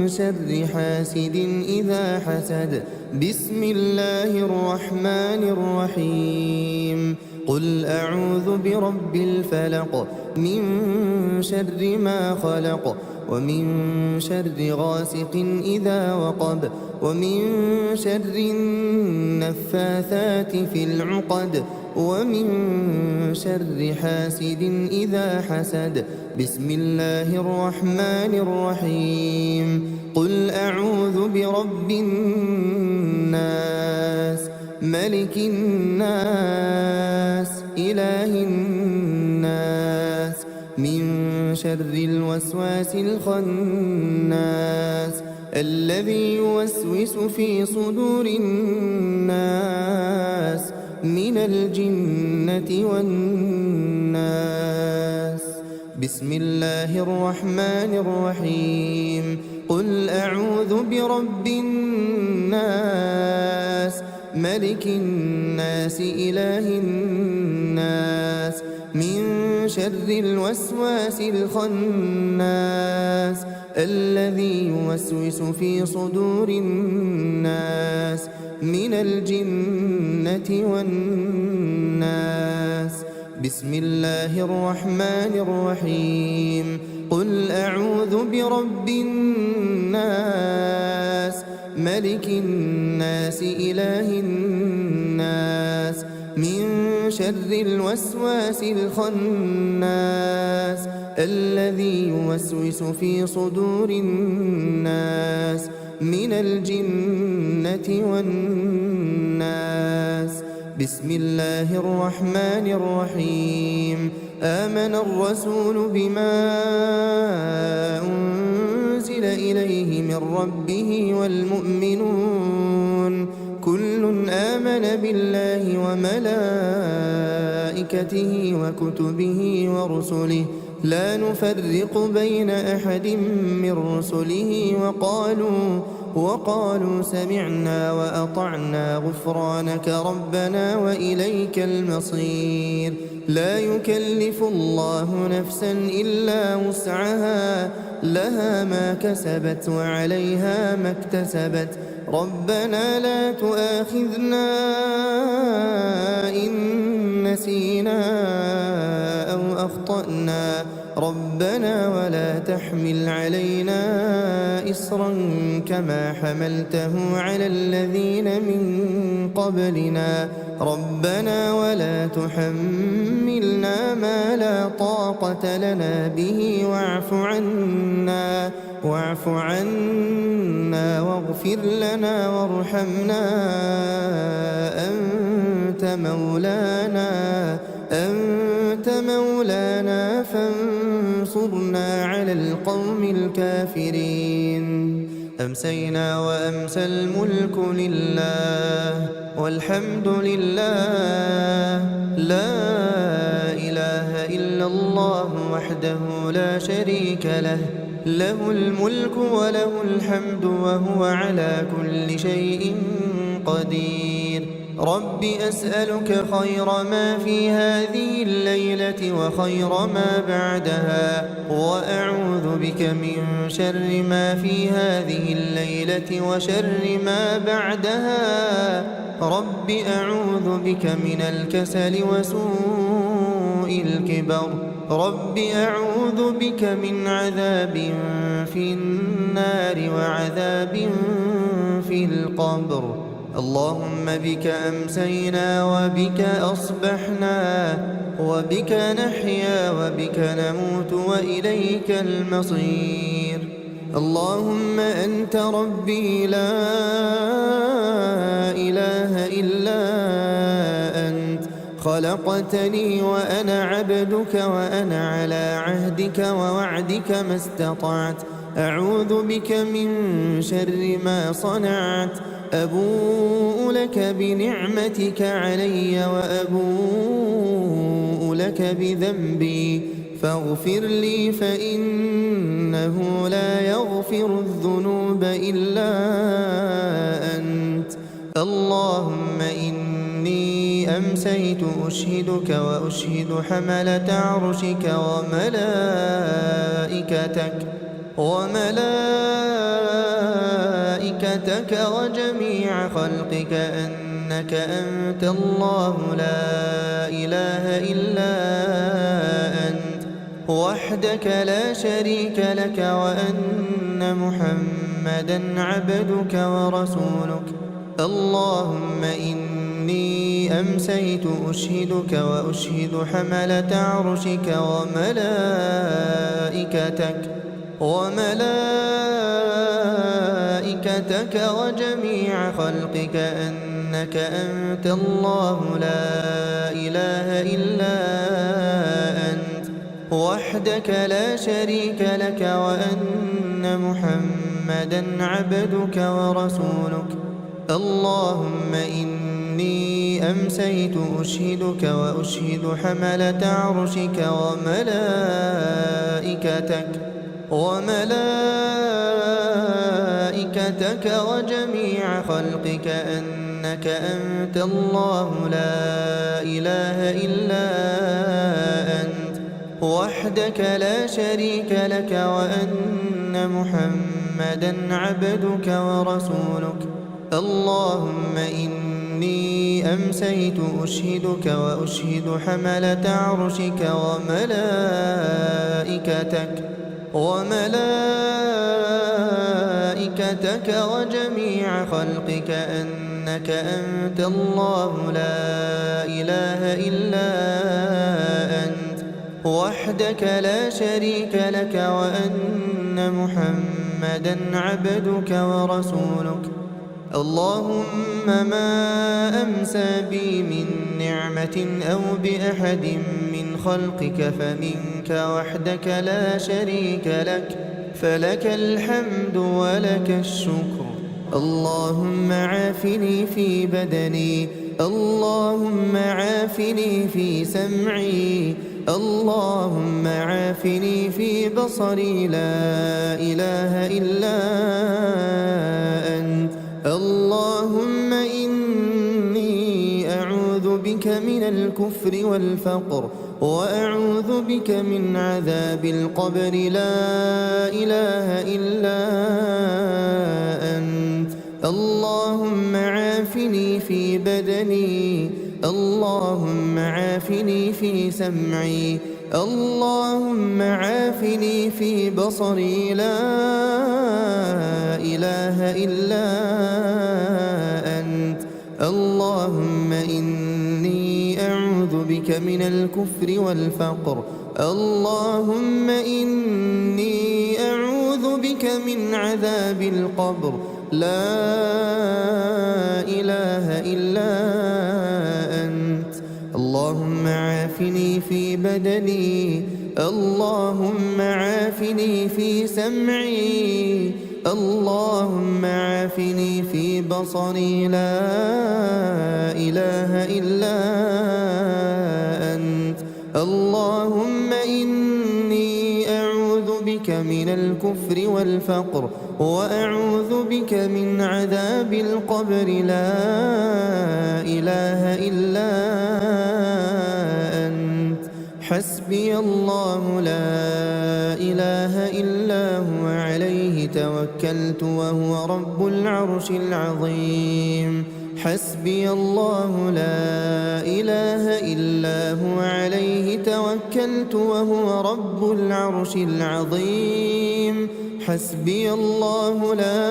شر حاسد إذا حسد. بسم الله الرحمن الرحيم. قل أعوذ برب الفلق من شر ما خلق ومن شر غاسق إذا وقب ومن شر النفاثات في العقد ومن شر حاسد إذا حسد. بسم الله الرحمن الرحيم. قل أعوذ برب الناس ملك الناس إله الناس من شر الوسواس الخناس الذي يوسوس في صدور الناس من الجنة والناس. بسم الله الرحمن الرحيم. قل أعوذ برب الناس ملك الناس إله الناس من شر الوسواس الخناس الذي يوسوس في صدور الناس من الجنة والناس. بسم الله الرحمن الرحيم. قل أعوذ برب الناس ملك الناس إله الناس من شر الوسواس الخناس الذي يوسوس في صدور الناس من الجنة والناس. بسم الله الرحمن الرحيم. آمن الرسول بما أنزل إليه من ربه والمؤمنون كل آمن بالله وملائكته وكتبه ورسله لا نفرق بين أحد من رسله وقالوا سمعنا وأطعنا غفرانك ربنا وإليك المصير. لا يكلف الله نفسا إلا وسعها لها ما كسبت وعليها ما اكتسبت. ربنا لا تؤاخذنا إن نسينا أو أخطأنا ربنا ولا تحمل علينا إصرا كما حملته على الذين من قبلنا ربنا ولا تحملنا ما لا طاقة لنا به واعف عنا واغفر لنا وارحمنا أنت مولانا فانصرنا على القوم الكافرين. أمسينا وأمسى الملك لله والحمد لله لا إله إلا الله وحده لا شريك له الملك وله الحمد وهو على كل شيء قدير. رب أسألك خير ما في هذه الليلة وخير ما بعدها، وأعوذ بك من شر ما في هذه الليلة وشر ما بعدها. رب أعوذ بك من الكسل وسوء الكبر. رب أعوذ بك من عذاب في النار وعذاب في القبر. اللهم بك أمسينا وبك أصبحنا وبك نحيا وبك نموت وإليك المصير. اللهم أنت ربي لا إله إلا أنت، خلقتني وأنا عبدك وأنا على عهدك ووعدك ما استطعت. أعوذ بك من شر ما صنعت. أبوء لك بنعمتك علي وأبوء لك بذنبي، فاغفر لي فإنه لا يغفر الذنوب إلا أنت. اللهم إني أمسيت أشهدك وأشهد حملة عرشك وملائكتك وجميع خلقك أنك أنت الله لا إله إلا أنت وحدك لا شريك لك، وأن محمدا عبدك ورسولك. اللهم إني أمسيت أشهدك وأشهد حملة عرشك وملائكتك وجميع خلقك أنك أنت الله لا إله إلا أنت وحدك لا شريك لك، وأن محمدا عبدك ورسولك. اللهم إني أمسيت أشهدك وأشهد حملة عرشك وملائكتك وجميع خلقك أنك أنت الله لا إله إلا أنت وحدك لا شريك لك، وأن محمدا عبدك ورسولك. اللهم إني أمسيت أشهدك وأشهد حملة عرشك وملائكتك وجميع خلقك أنك أنت الله لا إله إلا أنت وحدك لا شريك لك، وأن محمدا عبدك ورسولك. اللهم ما أمسى بي من نعمة أو بأحد من خلقك فمنك وحدك لا شريك لك، فلك الحمد ولك الشكر. اللهم عافني في بدني، اللهم عافني في سمعي، اللهم عافني في بصري، لا إله إلا أنت. اللهم إني أعوذ بك من الكفر والفقر، وأعوذ بك من عذاب القبر، لا إله إلا أنت. اللهم عافني في بدني، اللهم عافني في سمعي، اللهم عافني في بصري، لا إله إلا أنت. اللهم إني أعوذ بك من الكفر والفقر، اللهم إني أعوذ بك من عذاب القبر، لا إله إلا أنت. اللهم عافني في بدني، اللهم عافني في سمعي، اللهم عافني في بصري، لا إله إلا أنت. اللهم إني أعوذ بك من الكفر والفقر، وأعوذ بك من عذاب القبر لا إله إلا أنت حسبي الله لا إله إلا هو عليه توكلت وهو رب العرش العظيم حسبي الله لا إله إلا هو عليه توكلت وهو رب العرش العظيم حسبي الله لا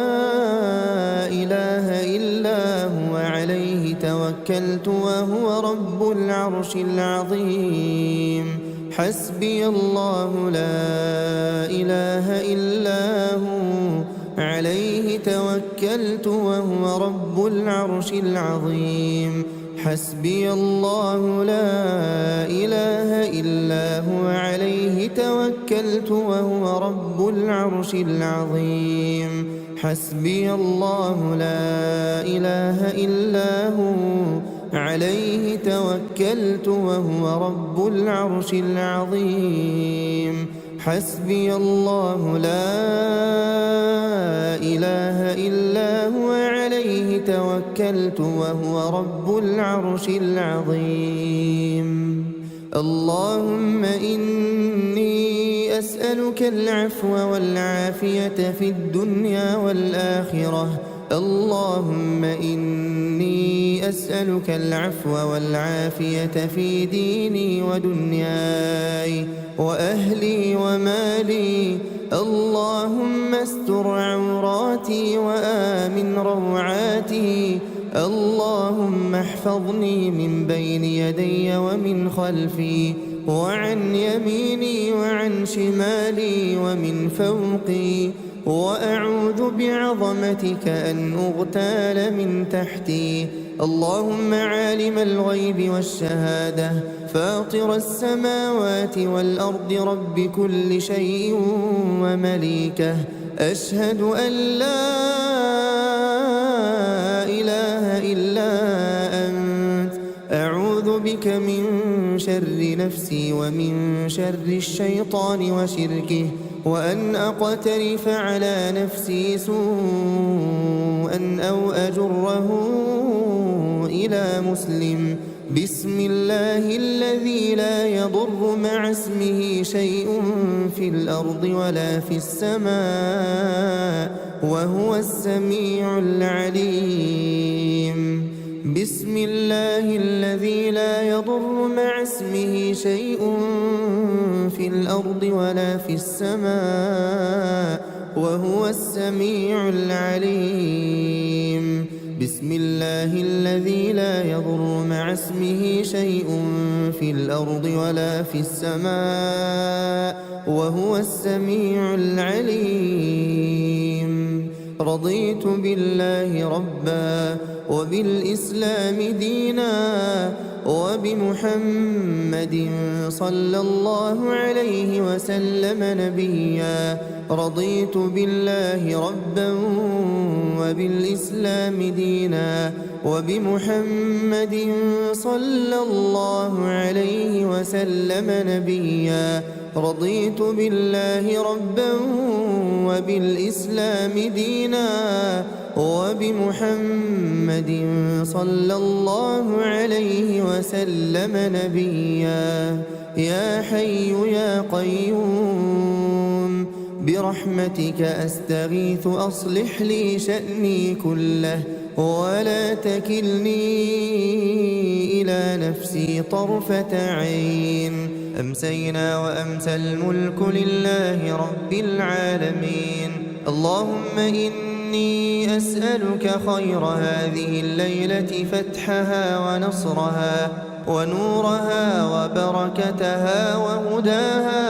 إله إلا هو عليه توكلت وهو رب العرش العظيم حسبي الله لا إله إلا هو عليه توكلت وهو رب العرش العظيم حسبي الله لا إله إلا هو عليه توكلت وهو رب العرش العظيم حسبي الله لا إله إلا هو عليه توكلت وهو رب العرش العظيم حسبي الله لا إله إلا هو عليه توكلت وهو رب العرش العظيم اللهم إني أسألك العفو والعافية في الدنيا والآخرة اللهم إني أسألك العفو والعافية في ديني ودنياي وأهلي ومالي اللهم استر عوراتي وآمن روعاتي اللهم احفظني من بين يدي ومن خلفي وعن يميني وعن شمالي ومن فوقي وأعوذ بعظمتك أن أغتال من تحتي اللهم عالم الغيب والشهادة فاطر السماوات والأرض رب كل شيء ومليكه أشهد أن لا إله إلا أنت أعوذ بك من شر نفسي ومن شر الشيطان وشركه وأن أقترف على نفسي سوءا أو أجره إلى مسلم بسم الله الذي لا يضر مع اسمه شيء في الأرض ولا في السماء وهو السميع العليم بسم الله الذي لا يضر مع اسمه شيء في الأرض ولا في السماء وهو السميع العليم بسم الله الذي لا يضر مع اسمه شيء في الأرض ولا في السماء وهو السميع العليم رضيت بالله ربا وبالإسلام دينا وبمحمد صلى الله عليه وسلم نبيا رضيت بالله ربا وبالإسلام دينا وبمحمد صلى الله عليه وسلم نبيا رضيت بالله ربا وبالإسلام دينا وبمحمد صلى الله عليه وسلم نبيا يا حي يا قيوم برحمتك أستغيث أصلح لي شأني كله ولا تكلني إلى نفسي طرفة عين أمسينا وأمسى الملك لله رب العالمين اللهم إني أسألك خير هذه الليلة فتحها ونصرها ونورها وبركتها وهداها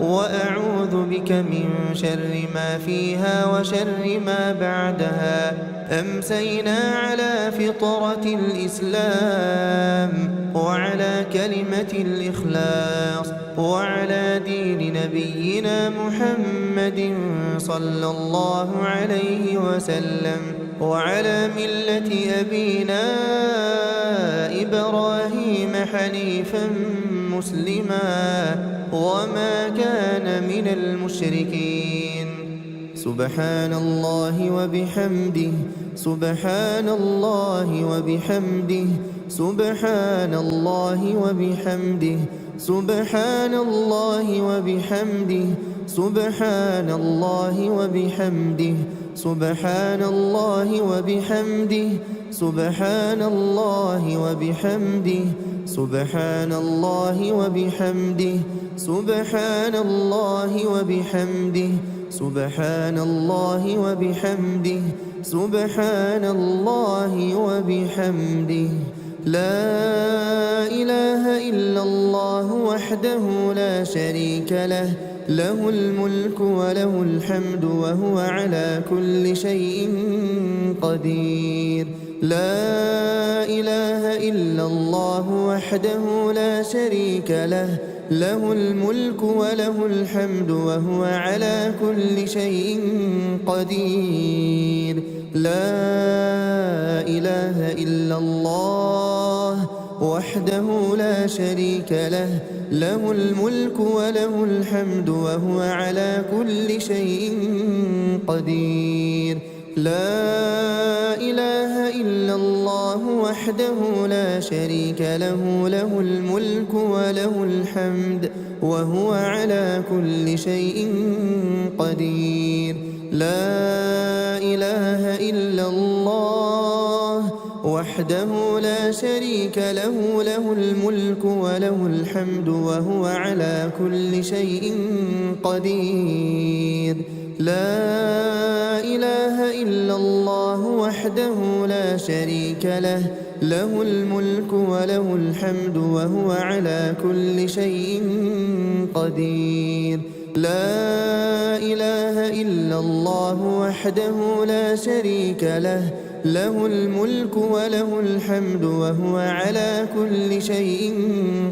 وأعوذ بك من شر ما فيها وشر ما بعدها أمسينا على فطرة الإسلام وعلى كلمة الإخلاص وعلى دين نبينا محمد صلى الله عليه وسلم وعلى ملة أبينا إبراهيم حنيفا مسلما وما كان من المشركين سبحان الله وبحمده سبحان الله وبحمده سبحان الله وبحمده سبحان الله وبحمده سبحان الله وبحمده سبحان الله وبحمده سبحان الله وبحمده سبحان الله وبحمده سبحان الله وبحمده سبحان الله وبحمده سبحان الله وبحمده لا إله إلا الله وحده لا شريك له له الملك وله الحمد وهو على كل شيء قدير لا إله إلا الله وحده لا شريك له له الملك وله الحمد وهو على كل شيء قدير لا إله إلا الله وحده لا شريك له له الملك وله الحمد وهو على كل شيء قدير لا إله إلا الله وحده لا شريك له له الملك وله الحمد وهو على كل شيء قدير لا إله إلا الله وحده لا شريك له له الملك وله الحمد وهو على كل شيء قدير لا إله إلا الله وحده لا شريك له له الملك وله الحمد وهو على كل شيء قدير لا إله إلا الله وحده لا شريك له له الملك وله الحمد وهو على كل شيء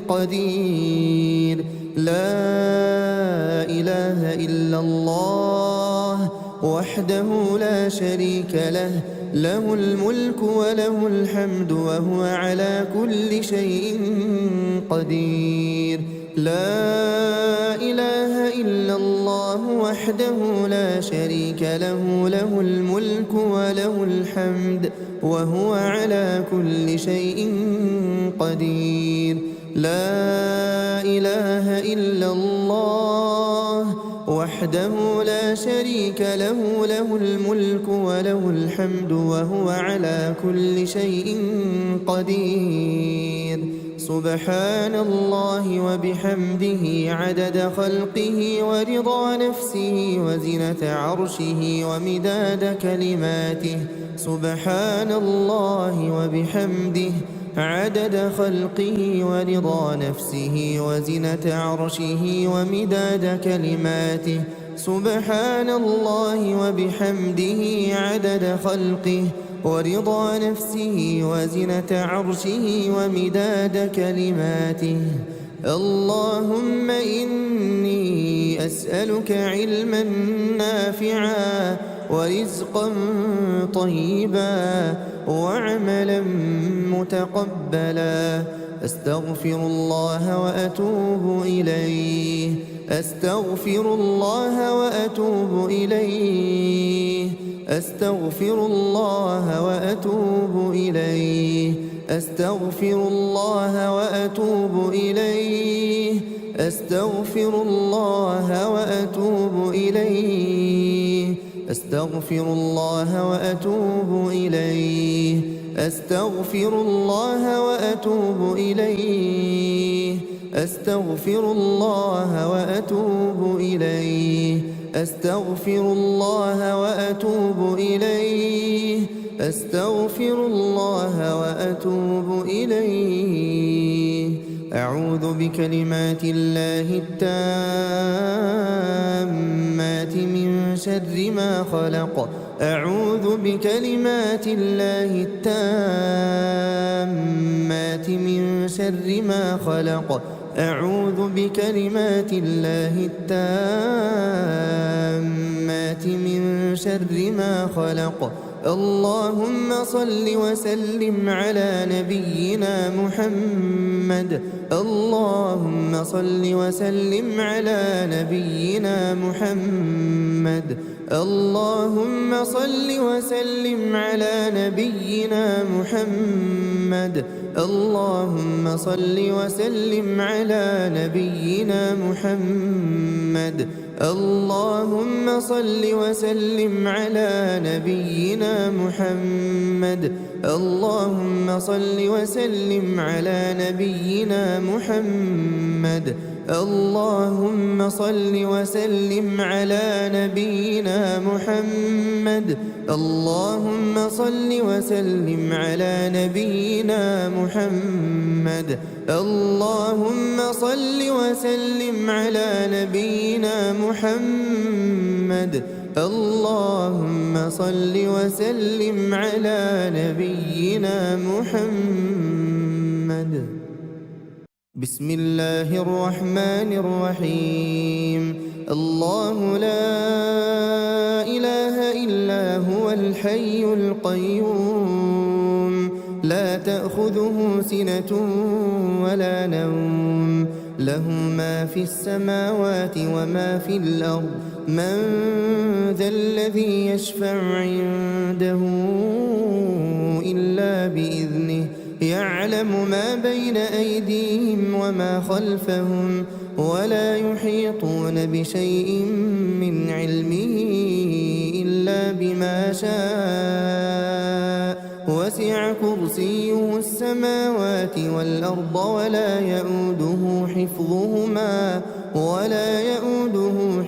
قدير لا إله إلا الله وحده لا شريك له له الملك وله الحمد وهو على كل شيء قدير لا إله إلا الله وحده لا شريك له له الملك وله الحمد وهو على كل شيء قدير لا إله إلا الله وحده لا شريك له له الملك وله الحمد وهو على كل شيء قدير سبحان الله وبحمده عدد خلقه ورضا نفسه وزنة عرشه ومداد كلماته سبحان الله وبحمده عدد خلقه ورضا نفسه وزنة عرشه ومداد كلماته سبحان الله وبحمده عدد خلقه ورضا نفسه وزنة عرشه ومداد كلماته اللهم إني أسألك علما نافعا ورزقا طيبا وعملا متقبلا أستغفر الله وأتوب إليه أستغفر الله وأتوب إليه أستغفر الله وأتوب إليه أستغفر الله وأتوب إليه أستغفر الله وأتوب إليه أستغفر الله وأتوب إليه أستغفر الله وأتوب إليه أستغفر الله وأتوب إليه أستغفر الله وأتوب إليه أستغفر الله وأتوب إليه أعوذ بكلمات الله التامات من شر ما خلق أعوذ بكلمات الله التامات من شر ما خلق أعوذ بكلمات الله التامات من شر ما خلق اللهم صل وسلم على نبينا محمد اللهم صل وسلم على نبينا محمد اللهم صل وسلم على نبينا محمد. اللهم صل وسلم على نبينا محمد. اللهم صل وسلم على نبينا محمد. اللهم صل وسلم على نبينا محمد. اللهم صل وسلم على نبينا محمد. اللهم صل وسلم على نبينا محمد. اللهم صل وسلم على نبينا محمد. اللهم صل وسلم على نبينا محمد. بسم الله الرحمن الرحيم. الله لا إله إلا هو الحي القيوم لا تأخذه سنة ولا نوم له ما في السماوات وما في الأرض من ذا الذي يشفع عنده إلا بإذنه يعلم ما بين أيديهم وما خلفهم ولا يحيطون بشيء من علمه إلا بما شاء وسع كرسيه السماوات والأرض ولا يؤوده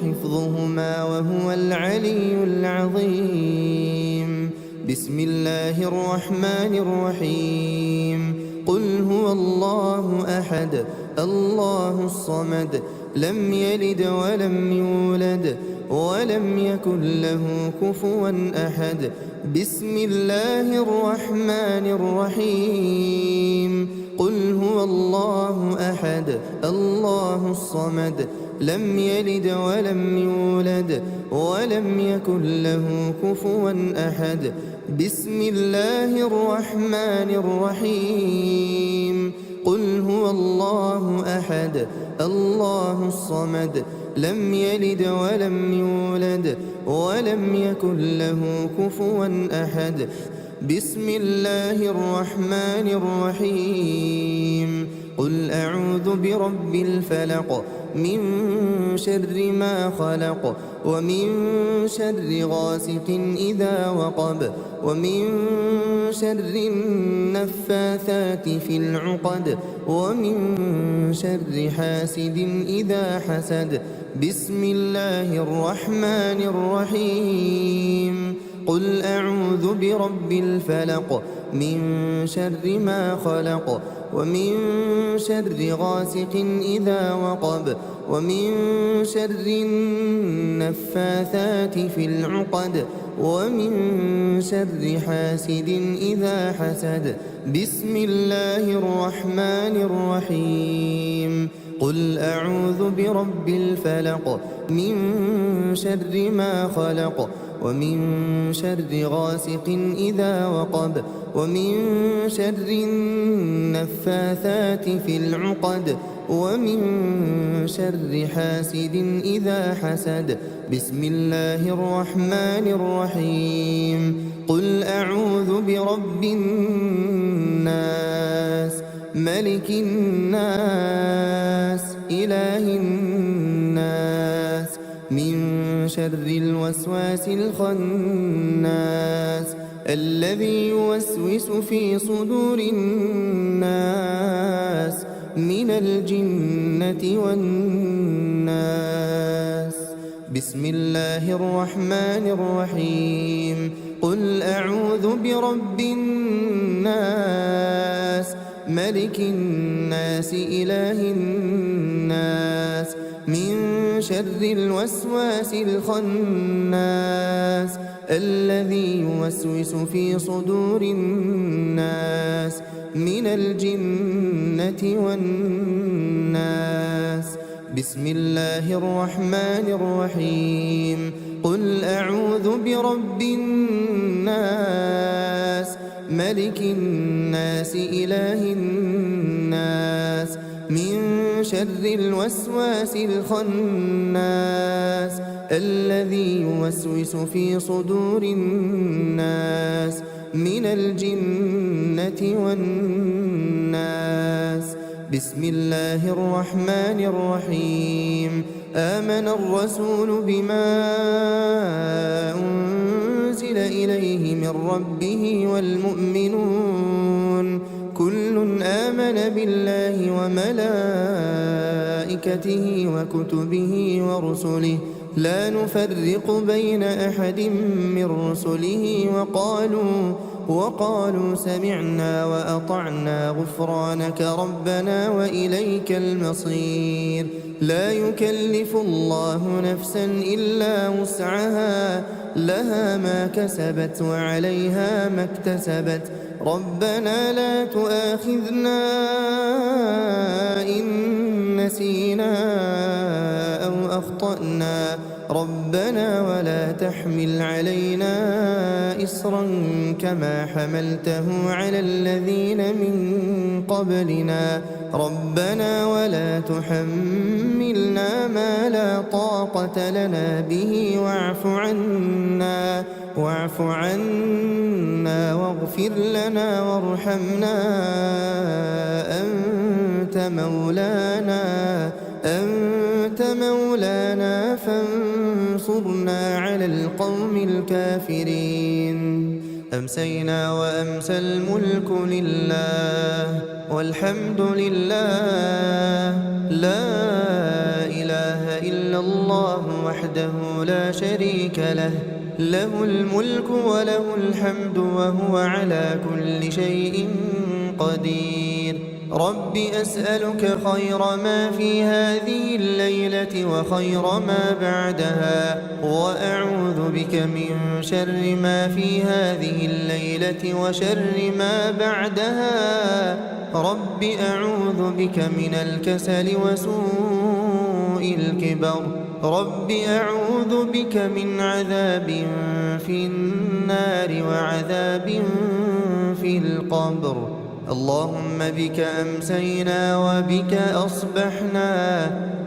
حفظهما وهو العلي العظيم. بسم الله الرحمن الرحيم. قل هو الله أحد الله الصمد لم يلد ولم يولد ولم يكن له كفوا أحد. بسم الله الرحمن الرحيم. قل هو الله أحد الله الصمد لم يلد ولم يولد ولم يكن له كفوا أحد. بسم الله الرحمن الرحيم. قل هو الله أحد الله الصمد لم يلد ولم يولد ولم يكن له كفوا أحد. بسم الله الرحمن الرحيم. قل أعوذ برب الفلق من شر ما خلق ومن شر غاسق إذا وقب ومن شر النفاثات في العقد ومن شر حاسد إذا حسد. بسم الله الرحمن الرحيم. قل أعوذ برب الفلق من شر ما خلق ومن شر غاسق إذا وقب ومن شر النفاثات في العقد ومن شر حاسد إذا حسد. بسم الله الرحمن الرحيم. قل أعوذ برب الفلق من شر ما خلق ومن شر غاسق إذا وقب ومن شر النفاثات في العقد ومن شر حاسد إذا حسد. بسم الله الرحمن الرحيم. قل أعوذ برب الناس ملك الناس إله الناس من شر الوسواس الخناس الذي يوسوس في صدور الناس من الجنة والناس. بسم الله الرحمن الرحيم. قل أعوذ برب الناس ملك الناس إله الناس من شر الوسواس الخناس الذي يوسوس في صدور الناس من الجنة والناس. بسم الله الرحمن الرحيم. قل أعوذ برب الناس ملك الناس إله الناس من شر الوسواس الخناس الذي يوسوس في صدور الناس من الجنة والناس. بسم الله الرحمن الرحيم. آمن الرسول بما أنزل إليه من ربه والمؤمنون كل آمن بالله وملائكته وكتبه ورسله لا نفرق بين أحد من رسله وقالوا سمعنا وأطعنا غفرانك ربنا وإليك المصير. لا يكلف الله نفسا إلا وسعها لها ما كسبت وعليها ما اكتسبت ربنا لا تؤاخذنا إن نسينا أو أخطأنا ربنا ولا تحمل علينا إصرا كما حملته على الذين من قبلنا ربنا ولا تحملنا ما لا طاقة لنا به واعف عنا واغفر لنا وارحمنا أنت مولانا فانصرنا على القوم الكافرين. أمسينا وأمسى الملك لله والحمد لله لا إله إلا الله وحده لا شريك له الملك وله الحمد وهو على كل شيء قدير. رب أسألك خير ما في هذه الليلة وخير ما بعدها وأعوذ بك من شر ما في هذه الليلة وشر ما بعدها. رب أعوذ بك من الكسل وسوء الكبر. رب أعوذ بك من عذاب في النار وعذاب في القبر. اللهم بك أمسينا وبك أصبحنا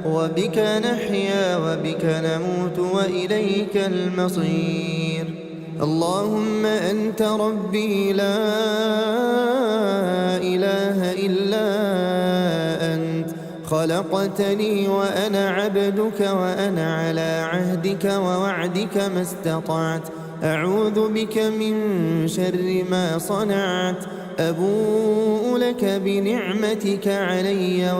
وبك نحيا وبك نموت وإليك المصير. اللهم أنت ربي لا إله إلا أنت خلقتني وأنا عبدك وأنا على عهدك ووعدك ما استطعت. أعوذ بك من شر ما صنعت. أبوء لك بنعمتك علي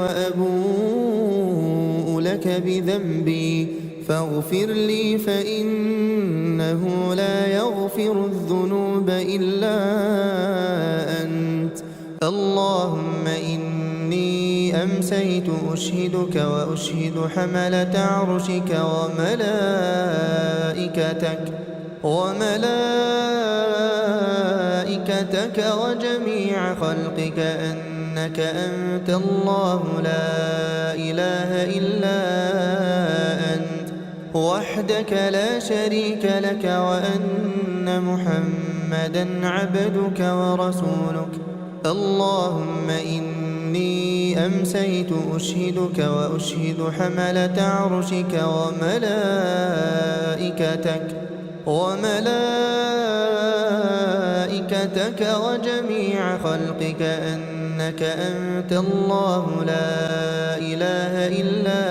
وأبوء لك بذنبي فاغفر لي فإنه لا يغفر الذنوب إلا أنت. اللهم إني أمسيت أشهدك وأشهد حملة عرشك وملائكتك وجميع خلقك أنك أنت الله لا إله إلا أنت وحدك لا شريك لك وأن محمدا عبدك ورسولك. اللهم إني أمسيت أشهدك وأشهد حملة عرشك وملائكتك وجميع خلقك أنك أنت الله لا إله إلا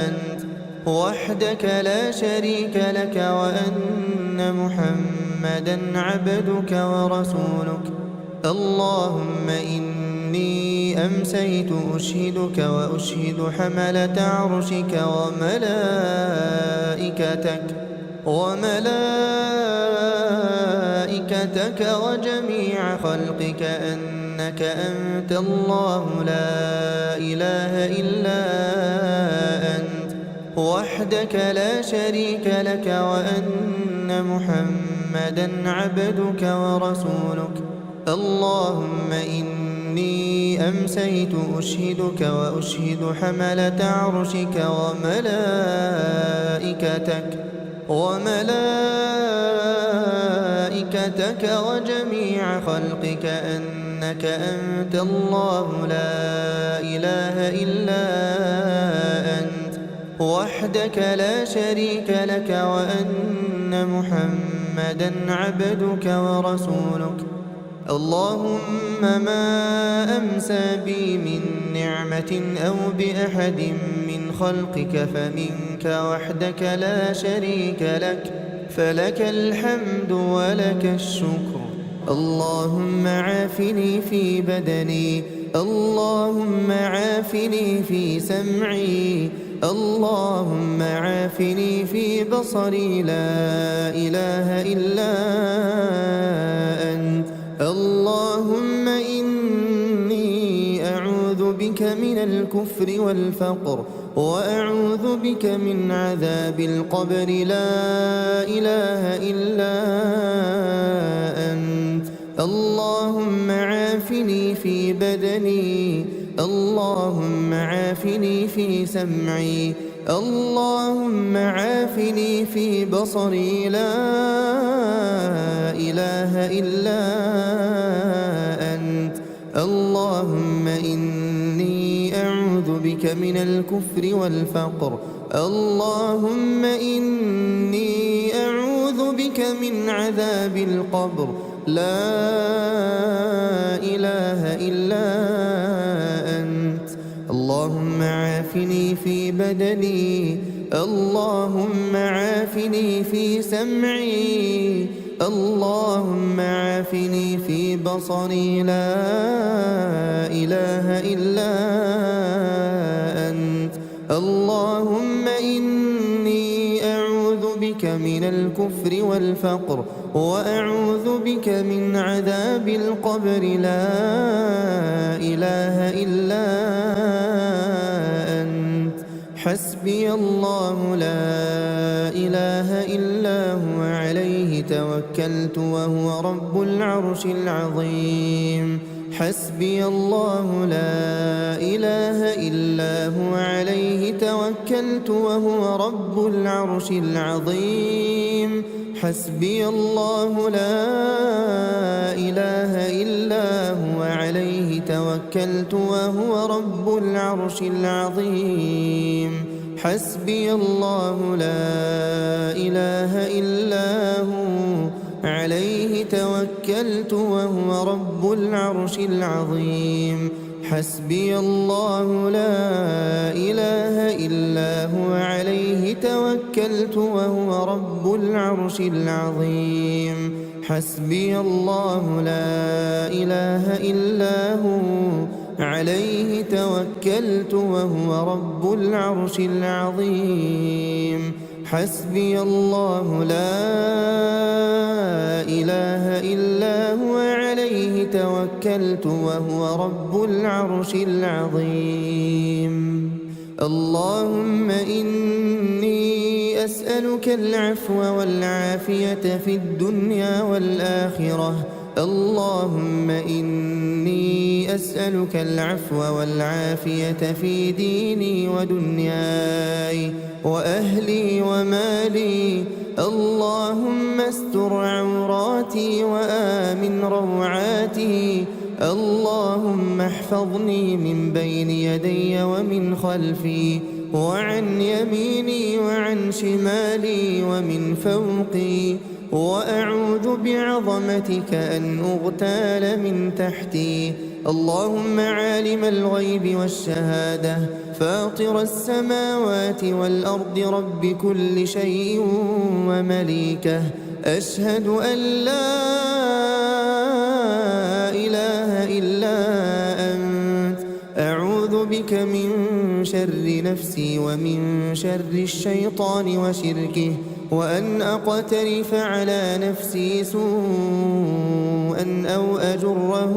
أنت وحدك لا شريك لك وأن محمدا عبدك ورسولك. اللهم إني أمسيت أشهدك وأشهد حملة عرشك وملائكتك وجميع خلقك أنك أنت الله لا إله إلا أنت وحدك لا شريك لك وأن محمدا عبدك ورسولك. اللهم إني أمسيت أشهدك وأشهد حملة عرشك وملائكتك وجميع خلقك أنك أنت الله لا إله إلا أنت وحدك لا شريك لك وأن محمدا عبدك ورسولك. اللهم ما أمسى بي من نعمة أو بأحد من خلقك فمنك وحدك لا شريك لك، فلك الحمد ولك الشكر. اللهم عافني في بدني، اللهم عافني في سمعي، اللهم عافني في بصري، لا إله إلا أنت. اللهم إني أعوذ بك من الكفر والفقر، وأعوذ بك من عذاب القبر، لا إله إلا أنت. اللهم عافني في بدني، اللهم عافني في سمعي، اللهم عافني في بصري، لا إله إلا أنت. اللهم إني أعوذ بك من الكفر والفقر، اللهم إني أعوذ بك من عذاب القبر، لا إله إلا أنت. اللهم عافني في بدني، اللهم عافني في سمعي، اللهم عافني في بصري، لا إله إلا أنت. اللهم إني أعوذ بك من الكفر والفقر، وأعوذ بك من عذاب القبر، لا إله إلا أنت. حسبي الله لا إله إلا هو عليه توكلت وهو رب العرش العظيم. حسبي الله لا إله إلا هو عليه توكلت وهو رب العرش العظيم. حسبي الله لا إله إلا هو عليه توكلت وهو رب العرش العظيم. حسبي الله لا إله إلا هو عليه توكلت وهو رب العرش العظيم. حسبي الله لا إله إلا هو عليه توكلت وهو رب العرش العظيم. حسبي الله لا إله إلا هو عليه توكلت وهو رب العرش العظيم. حسبي الله لا إله إلا هو عليه توكلت وهو رب العرش العظيم. اللهم إني أسألك العفو والعافية في الدنيا والآخرة. اللهم إني أسألك العفو والعافية في ديني ودنياي وأهلي ومالي. اللهم استر عوراتي وآمن روعاتي. اللهم احفظني من بين يدي ومن خلفي وعن يميني وعن شمالي ومن فوقي، وأعوذ بعظمتك أن أغتال من تحتي. اللهم عالم الغيب والشهادة فاطر السماوات والأرض رب كل شيء ومليكه، أشهد أن لا إله إلا أنت. أعوذ بك من شر نفسي ومن شر الشيطان وشركه، وأن أقترف على نفسي سوءا أو أجره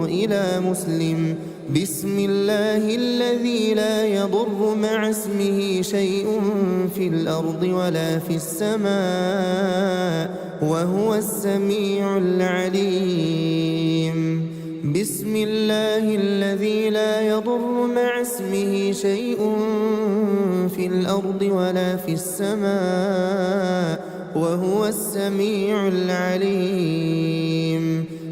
إلى مسلم. بسم الله الذي لا يضر مع اسمه شيء في الأرض ولا في السماء وهو السميع العليم. بسم الله الذي لا يضر مع اسمه شيء في الأرض ولا في السماء وهو السميع العليم.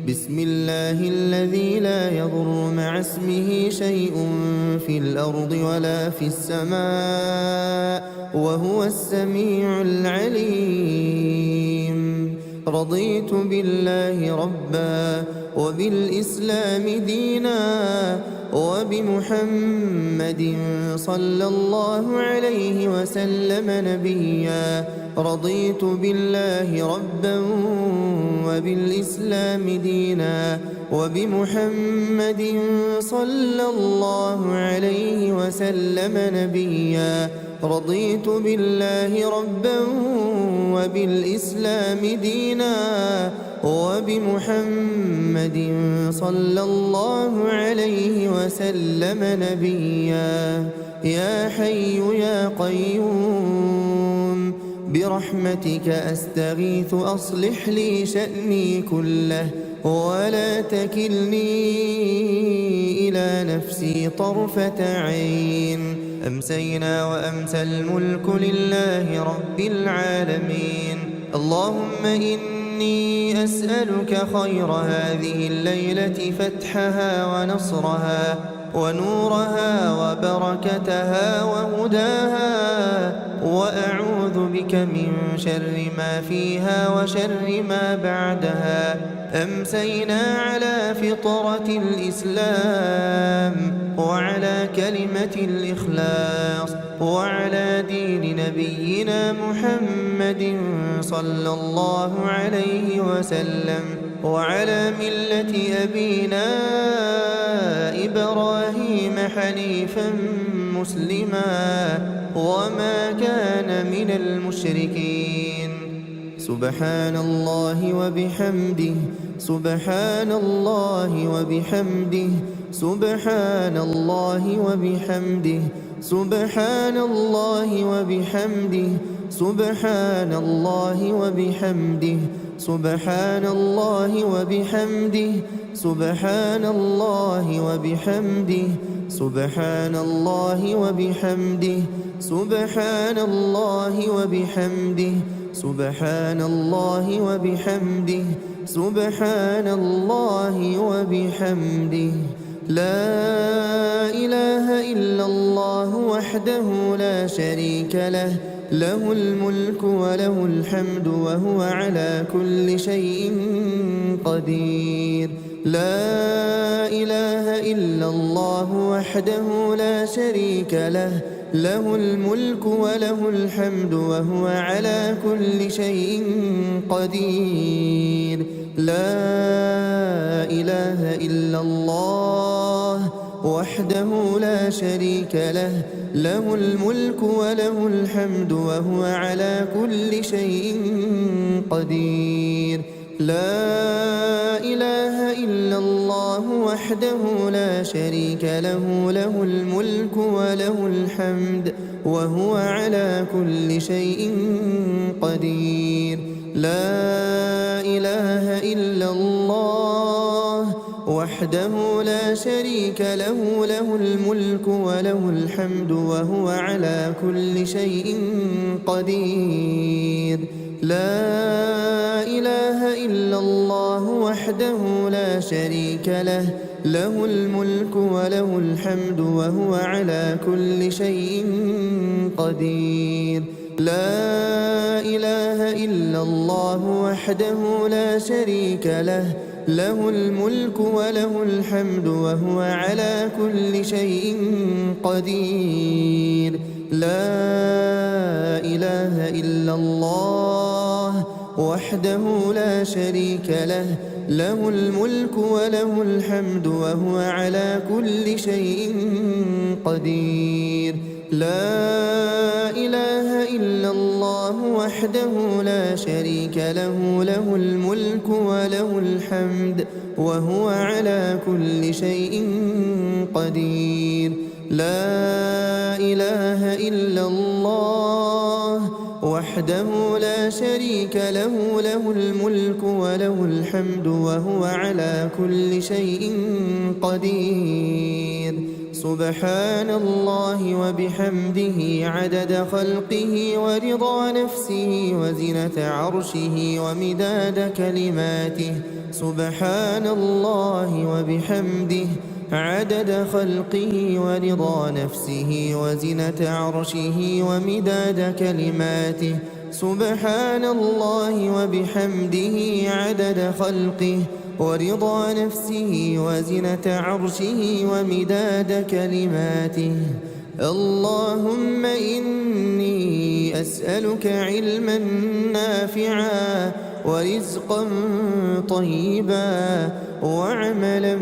بسم بسم الله الذي لا يضر مع اسمه شيء في الأرض ولا في السماء وهو السميع العليم. رضيت بالله ربا وبالإسلام دينا وبمحمد صلى الله عليه وسلم نبيا. رضيت بالله ربا وبالإسلام دينا وبمحمد صلى الله عليه وسلم نبيا. رضيت بالله ربا وبالإسلام دينا وبمحمد صلى الله عليه وسلم نبيا. يا حي يا قيوم برحمتك أستغيث أصلح لي شأني كله ولا تكلني إلى نفسي طرفة عين. أمسينا وأمسى الملك لله رب العالمين. اللهم إني أسألك خير هذه الليلة فتحها ونصرها ونورها وبركتها وهداها، وأعوذ بك من شر ما فيها وشر ما بعدها. أمسينا على فطرة الإسلام وعلى كلمة الإخلاص وعلى دين نبينا محمد صلى الله عليه وسلم وعلى ملة أبينا إبراهيم حنيفا مسلما وما كان من المشركين. سبحان الله وبحمده سبحان الله وبحمده سبحان الله وبحمده سبحان الله وبحمده سبحان الله وبحمده سبحان الله وبحمده سبحان الله وبحمده سبحان الله وبحمده سبحان الله وبحمده سبحان الله وبحمده سبحان الله وبحمده. لا إله إلا الله وحده لا شريك له، له الملك وله الحمد وهو على كل شيء قدير. لا إله إلا الله وحده لا شريك له، له الملك وله الحمد وهو على كل شيء قدير. لا إله إلا الله وحده لا شريك له، له الملك وله الحمد وهو على كل شيء قدير. لا إله إلا الله وحده لا شريك له، له الملك وله الحمد وهو على كل شيء قدير. لا إله إلا الله وحده لا شريك له، له الملك وله الحمد وهو على كل شيء قدير. لا إله إلا الله وحده لا شريك له، له الملك وله الحمد وهو على كل شيء قدير. لا إله إلا الله وحده لا شريك له، له الملك وله الحمد وهو على كل شيء قدير. لا إله إلا الله وحده لا شريك له، له الملك وله الحمد وهو على كل شيء قدير. لا إله إلا الله وحده لا شريك له، له الملك وله الحمد وهو على كل شيء قدير. لا إله إلا الله وحده لا شريك له، له الملك وله الحمد وهو على كل شيء قدير. سبحان الله وبحمده عدد خلقه ورضا نفسه وزنة عرشه ومداد كلماته سبحان الله وبحمده عدد خلقه ورضا نفسه وزنة عرشه ومداد كلماته سبحان الله وبحمده عدد خلقه ورضا نفسه وزنة عرشه ومداد كلماته اللهم إني أسألك علما نافعا ورزقا طيبا وعملا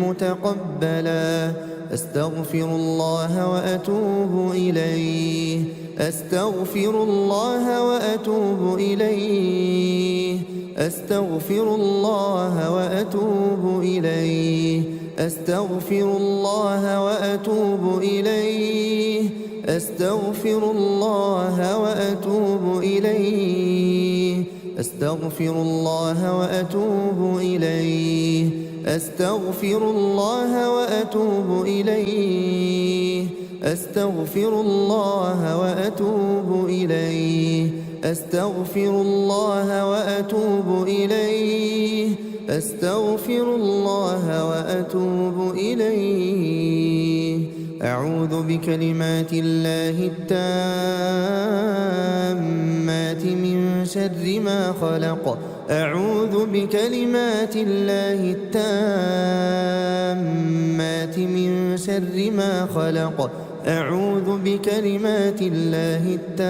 متقبلا أستغفر الله وأتوب إليه أستغفر الله وأتوب إليه أستغفر الله وأتوب إليه أستغفر الله وأتوب إليه أستغفر الله وأتوب إليه أستغفر الله وأتوب إليه أستغفر الله وأتوب إليه أستغفر الله وأتوب إليه أستغفر الله وأتوب إليه أستغفر الله وأتوب إليه أعوذ بكلمات الله التامات من شر ما خلق أعوذ بكلمات الله التامات من شر ما خلق أعوذ بكلمات الله التامات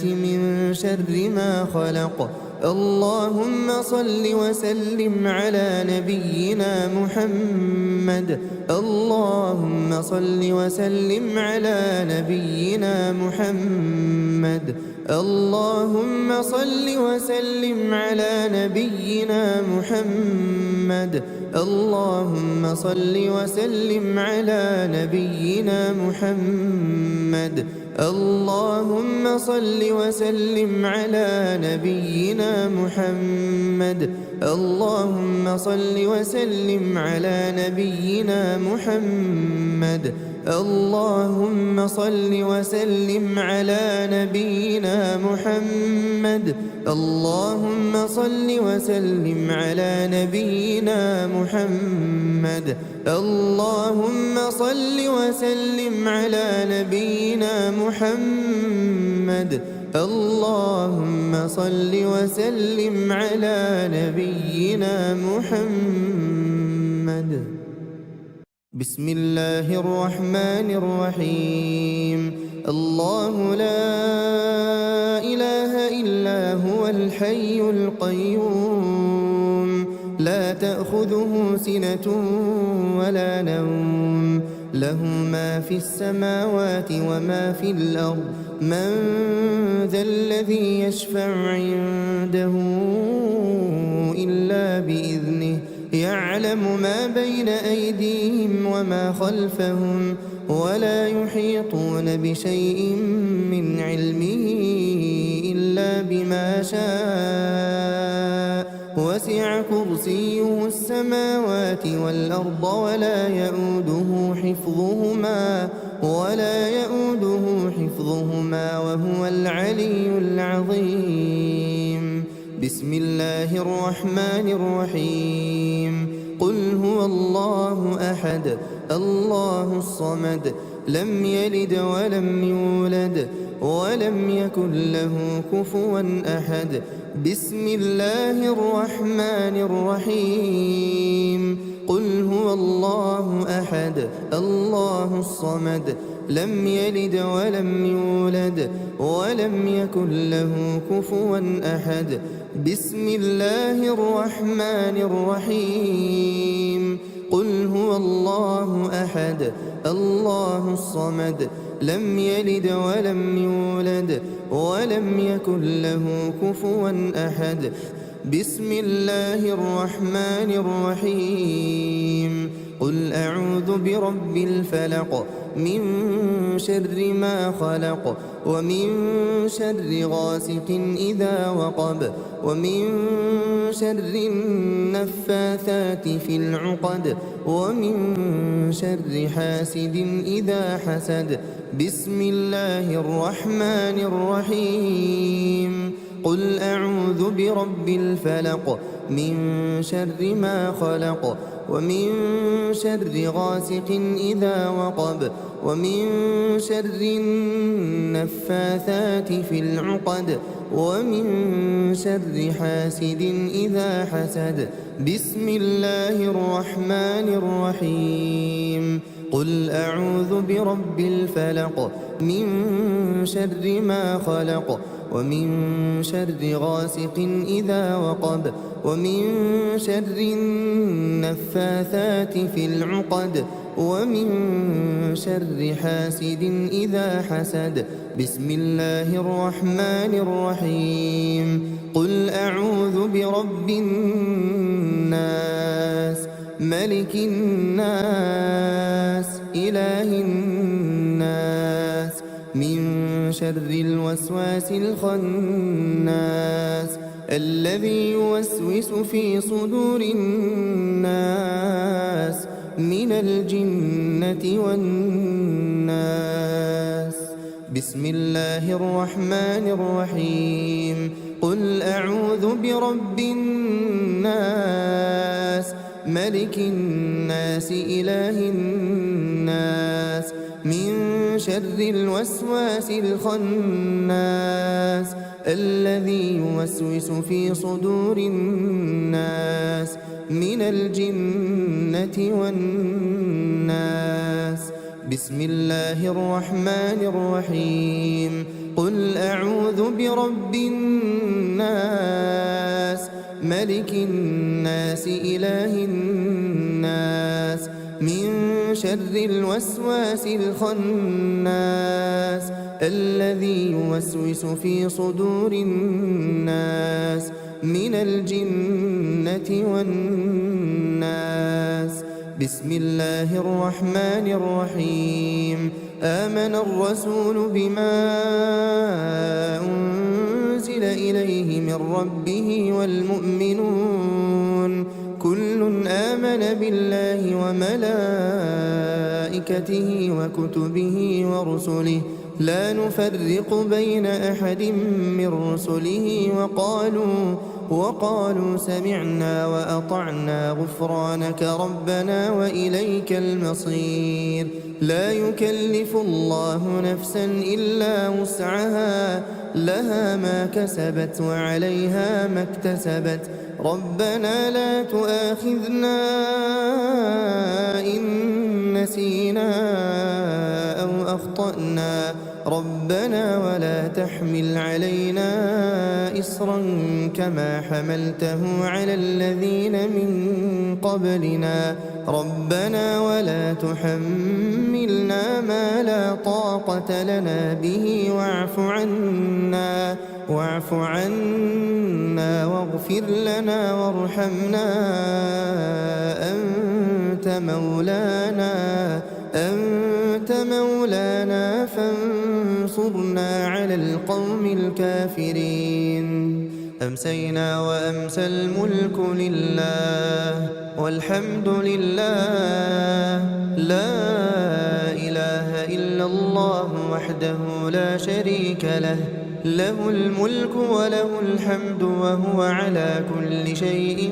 من شر ما خلق اللهم صل وسلم على نبينا محمد اللهم صل وسلم على نبينا محمد اللهم صل وسلم على نبينا محمد اللهم صل وسلم على نبينا محمد اللهم صل وسلم على نبينا محمد اللهم صل وسلم على نبينا محمد اللهم صل وسلم على نبينا محمد اللهم صل وسلم على نبينا محمد اللهم صل وسلم على نبينا محمد اللهم صل وسلم على نبينا محمد بسم الله الرحمن الرحيم الله لا إله إلا هو الحي القيوم لا تأخذه سنة ولا نوم له ما في السماوات وما في الأرض من ذا الذي يشفع عنده إلا بإذنه يعلم ما بين أيديهم وما خلفهم ولا يحيطون بشيء من علمه إلا بما شاء وسع كرسيه السماوات والأرض ولا يؤوده حفظهما وهو العلي العظيم بسم الله الرحمن الرحيم قل هو الله أحد الله الصمد لم يلد ولم يولد ولم يكن له كفوا أحد بسم الله الرحمن الرحيم قل هو الله أحد الله الصمد لم يلد ولم يولد ولم يكن له كفوا أحد بسم الله الرحمن الرحيم قل هو الله أحد الله الصمد لم يلد ولم يولد ولم يكن له كفوا أحد بسم الله الرحمن الرحيم قل قل أعوذ برب الفلق من شر ما خلق ومن شر غاسق إذا وقب ومن شر النفاثات في العقد ومن شر حاسد إذا حسد. بسم الله الرحمن الرحيم. قل أعوذ برب الفلق من شر ما خلق ومن شر غاسق إذا وقب ومن شر النفاثات في العقد ومن شر حاسد إذا حسد. بسم الله الرحمن الرحيم. قل أعوذ برب الفلق من شر ما خلق ومن شر غاسق إذا وقب ومن شر النفاثات في العقد ومن شر حاسد إذا حسد. بسم الله الرحمن الرحيم. قل أعوذ برب الناس ملك الناس إله الناس من شر الوسواس الخناس الذي يوسوس في صدور الناس من الجنة والناس. بسم الله الرحمن الرحيم. قل أعوذ برب الناس ملك الناس إله الناس من شر الوسواس الخناس الذي يوسوس في صدور الناس من الجنة والناس. بسم الله الرحمن الرحيم. قل أعوذ برب الناس ملك الناس إله الناس من شر الوسواس الخناس الذي يوسوس في صدور الناس من الجنة والناس. بسم الله الرحمن الرحيم. آمن الرسول بما أنزل إليه من ربه والمؤمنون كل آمن بالله وملائكته وكتبه ورسله لا نفرق بين أحد من رسله وقالوا سمعنا وأطعنا غفرانك ربنا وإليك المصير. لا يكلف الله نفسا إلا وسعها لها ما كسبت وعليها ما اكتسبت. ربنا لا تؤاخذنا إن نسينا أو أخطأنا ربنا ولا تحمل علينا إصرا كما حملته على الذين من قبلنا ربنا ولا تحملنا ما لا طاقة لنا به واعف عنا واغفر لنا وارحمنا أنت مولانا فانصرنا على القوم الكافرين. أمسينا وأمسى الملك لله والحمد لله لا إله إلا الله وحده لا شريك له الملك وله الحمد وهو على كل شيء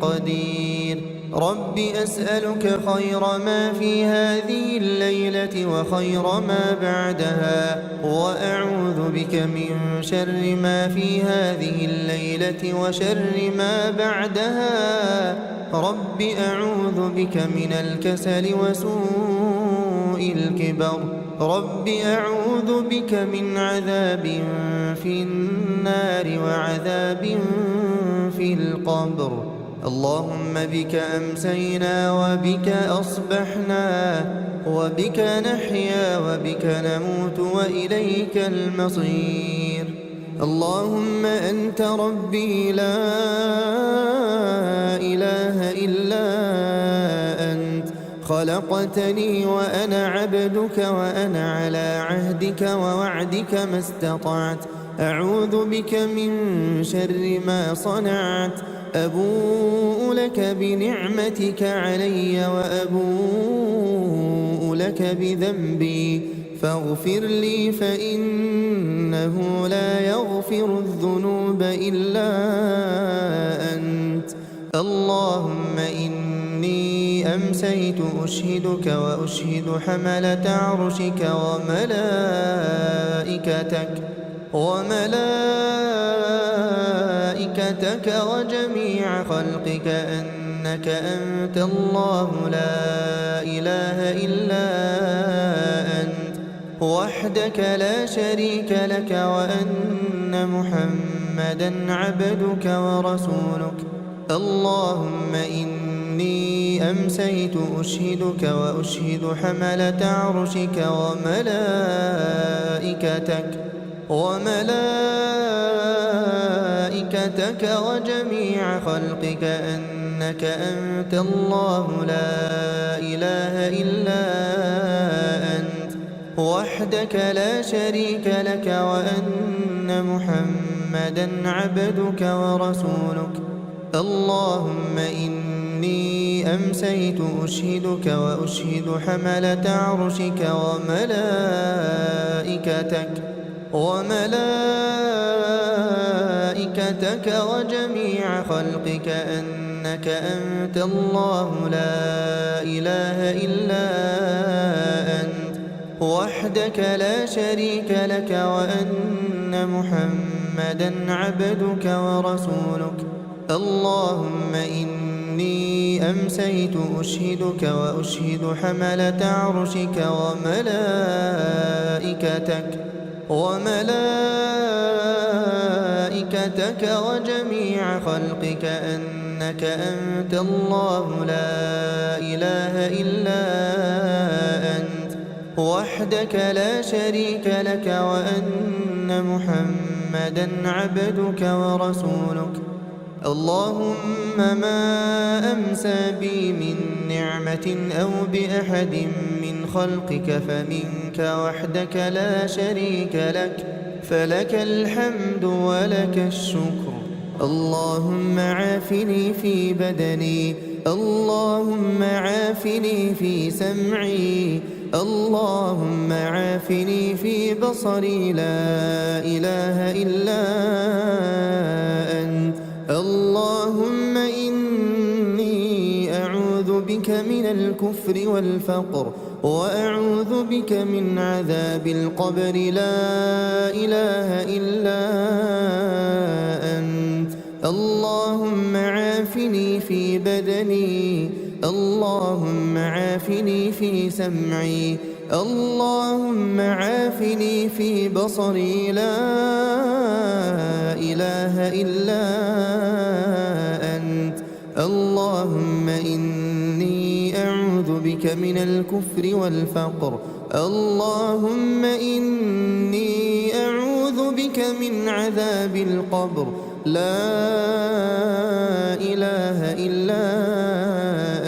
قدير. رب أسألك خير ما في هذه الليلة وخير ما بعدها وأعوذ بك من شر ما في هذه الليلة وشر ما بعدها. رب أعوذ بك من الكسل وسوء الكبر. رب أعوذ بك من عذاب في النار وعذاب في القبر. اللهم بك أمسينا وبك أصبحنا وبك نحيا وبك نموت وإليك المصير. اللهم أنت ربي لا إله إلا أنت خلقتني وأنا عبدك وأنا على عهدك ووعدك ما استطعت أعوذ بك من شر ما صنعت أبوء لك بنعمتك علي وأبوء لك بذنبي فاغفر لي فإنه لا يغفر الذنوب إلا أنت اللهم إني أمسيت أشهدك وأشهد حملة عرشك وملائكتك وجميع خلقك أنك أنت الله لا إله إلا أنت وحدك لا شريك لك وأن محمدًا عبدك ورسولك اللهم إني أمسيت أشهدك وأشهد حملة عرشك وملائكتك وجميع خلقك أنك أنت الله لا إله إلا أنت وحدك لا شريك لك وأن محمدًا عبدك ورسولك اللهم إني أمسيت أشهدك وأشهد حملة عرشك وملائكتك وجميع خلقك أنك أنت الله لا إله إلا أنت وحدك لا شريك لك وأن محمدًا عبدك ورسولك اللهم إني أمسيت أشهدك وأشهد حملة عرشك وملائكتك وجميع خلقك أنك أنت الله لا إله إلا أنت وحدك لا شريك لك وأن محمدًا عبدك ورسولك اللهم ما أمسى بي من نعمة أو بأحد من خلقك فمنك وحدك لا شريك لك فلك الحمد ولك الشكر اللهم عافني في بدني اللهم عافني في سمعي اللهم عافني في بصري لا إله إلا أنت اللهم إني أعوذ بك من الكفر والفقر وأعوذ بك من عذاب القبر لا إله إلا أنت اللهم عافني في بدني اللهم عافني في سمعي اللهم عافني في بصري لا إله إلا أنت اللهم إني أعوذ بك من الكفر والفقر اللهم إني أعوذ بك من عذاب القبر لا إله إلا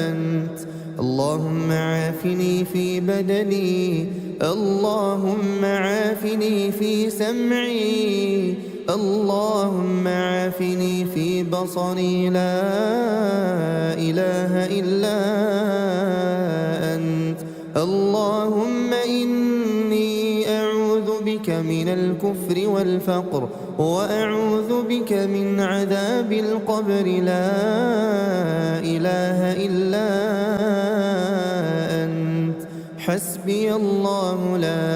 أنت اللهم عافني في بدني اللهم عافني في سمعي اللهم عافني في بصري لا إله إلا أنت اللهم إني أعوذ بك من الكفر والفقر وأعوذ بك من عذاب القبر لا إله إلا أنت حسبي الله لا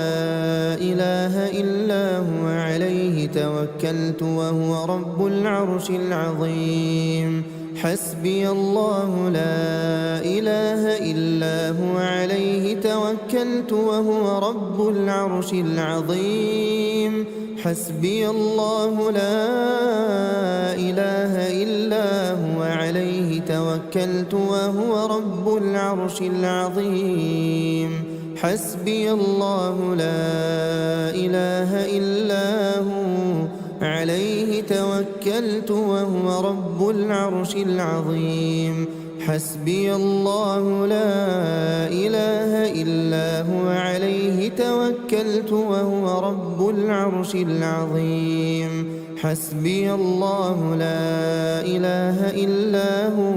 إله إلا هو عليه توكلت وهو رب العرش العظيم حسبي الله لا إله إلا هو عليه توكلت وهو رب العرش العظيم حسبي الله لا إله إلا هو عليه توكلت وهو رب العرش العظيم حسبي الله لا إله إلا هو عليه توكلت وهو رب العرش العظيم حسبي الله لا إله إلا هو عليه توكلت وهو رب العرش العظيم حسبي الله لا إله إلا هو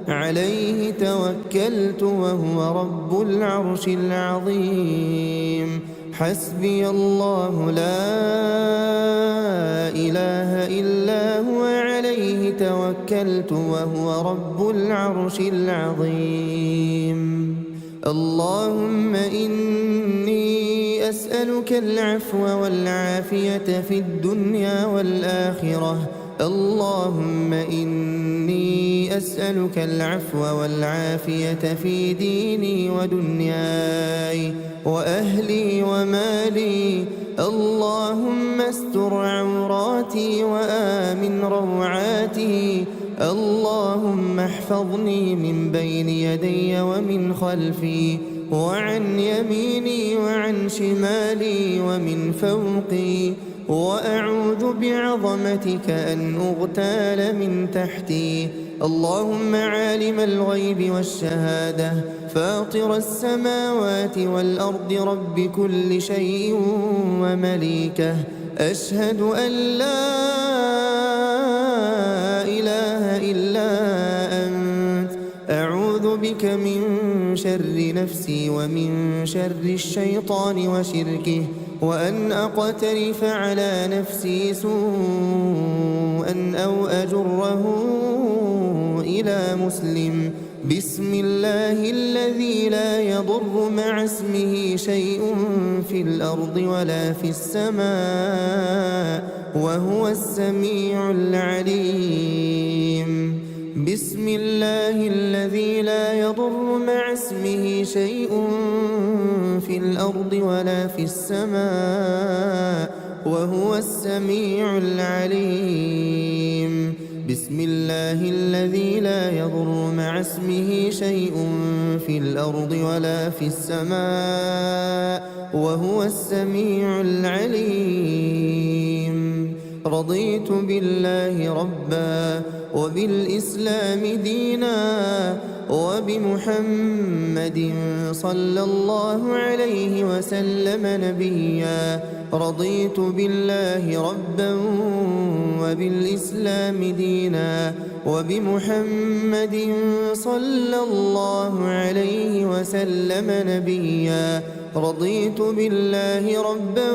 عليه توكلت وهو رب العرش العظيم حسبي الله لا إله إلا هو عليه توكلت وهو رب العرش العظيم اللهم إني أسألك العفو والعافية في الدنيا والآخرة اللهم إني أسألك العفو والعافية في ديني ودنياي وأهلي ومالي اللهم استر عوراتي وآمن روعاتي اللهم احفظني من بين يدي ومن خلفي وعن يميني وعن شمالي ومن فوقي وأعوذ بعظمتك أن أغتال من تحتي اللهم عالم الغيب والشهادة فاطر السماوات والأرض رب كل شيء ومليكه أشهد أن لا إله إلا أنت أعوذ بك من شر نفسي ومن شر الشيطان وشركه وأن أقترف على نفسي سوءا أو أجره إلى مسلم بسم الله الذي لا يضر مع اسمه شيء في الأرض ولا في السماء وهو السميع العليم بسم الله الذي لا يضر مع اسمه شيء في الأرض ولا في السماء وهو السميع العليم بسم الله الذي لا يضر مع اسمه شيء في الأرض ولا في السماء وهو السميع العليم رضيت بالله ربا وبالإسلام دينا وبمحمد صلى الله عليه وسلم نبيا رضيت بالله ربا وبالإسلام دينا وبمحمد صلى الله عليه وسلم نبيا رضيت بالله ربا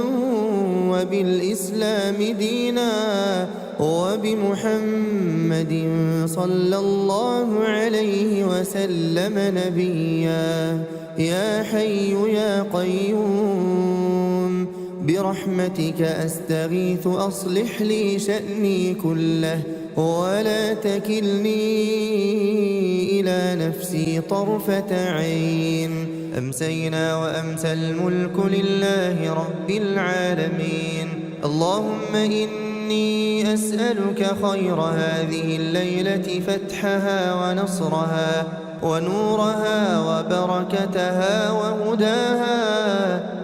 وبالإسلام دينا وبمحمد صلى الله عليه وسلم نبيا يا حي يا قيوم برحمتك أستغيث أصلح لي شأني كله ولا تكلني إلى نفسي طرفة عين أمسينا وأمسى الملك لله رب العالمين اللهم إني أسألك خير هذه الليلة فتحها ونصرها ونورها وبركتها وهداها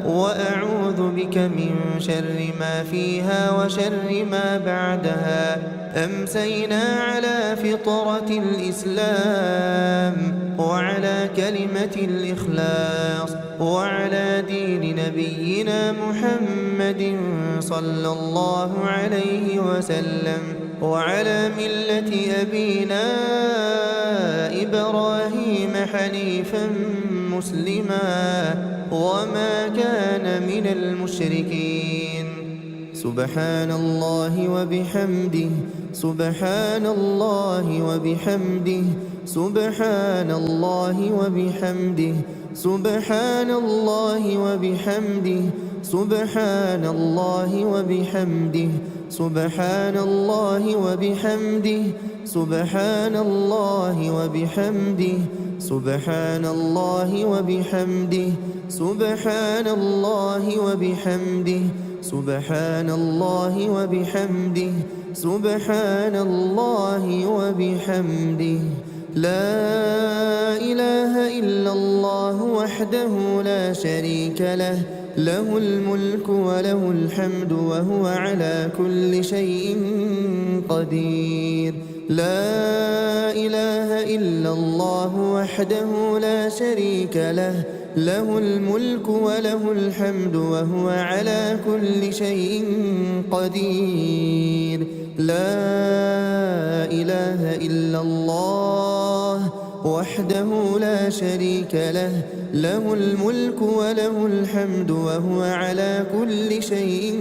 وأعوذ بك من شر ما فيها وشر ما بعدها أمسينا على فطرة الإسلام وعلى كلمة الإخلاص وعلى دين نبينا محمد صلى الله عليه وسلم وعلى ملة أبينا إبراهيم حنيفا مسلما وما كان من المشركين سبحان الله وبحمده سبحان الله وبحمده سبحان الله وبحمده سبحان الله وبحمده سبحان الله وبحمده سبحان الله وبحمده سبحان الله وبحمده سبحان الله وبحمده سبحان الله وبحمده سبحان الله وبحمده سبحان الله وبحمده لا إله إلا الله وحده لا شريك له له الملك وله الحمد وهو على كل شيء قدير لا إله إلا الله وحده لا شريك له له الملك وله الحمد وهو على كل شيء قدير لا إله إلا الله وحده لا شريك له له الملك وله الحمد وهو على كل شيء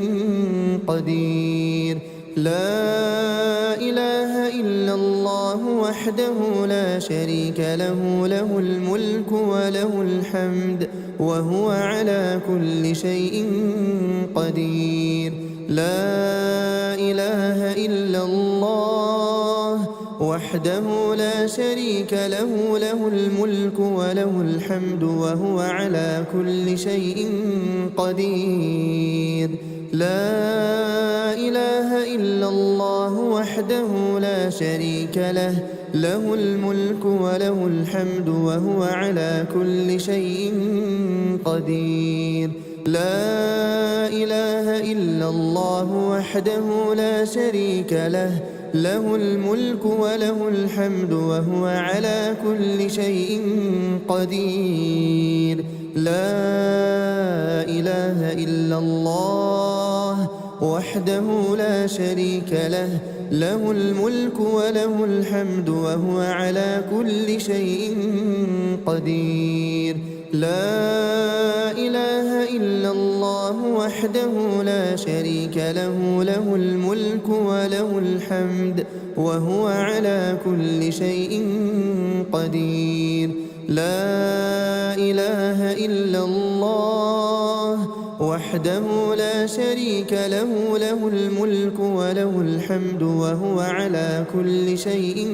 قدير لا إله إلا الله وحده لا شريك له له الملك وله الحمد وهو على كل شيء قدير لا إله إلا الله وحده لا شريك له له الملك وله الحمد وهو على كل شيء قدير لا إله إلا الله وحده لا شريك له له الملك وله الحمد وهو على كل شيء قدير لا إله إلا الله وحده لا شريك له له الملك وله الحمد وهو على كل شيء قدير لا إله إلا الله وحده لا شريك له له الملك وله الحمد وهو على كل شيء قدير لا إله إلا الله وحده لا شريك له له الملك وله الحمد وهو على كل شيء قدير لا إله إلا الله وحده لا شريك له له الملك وله الحمد وهو على كل شيء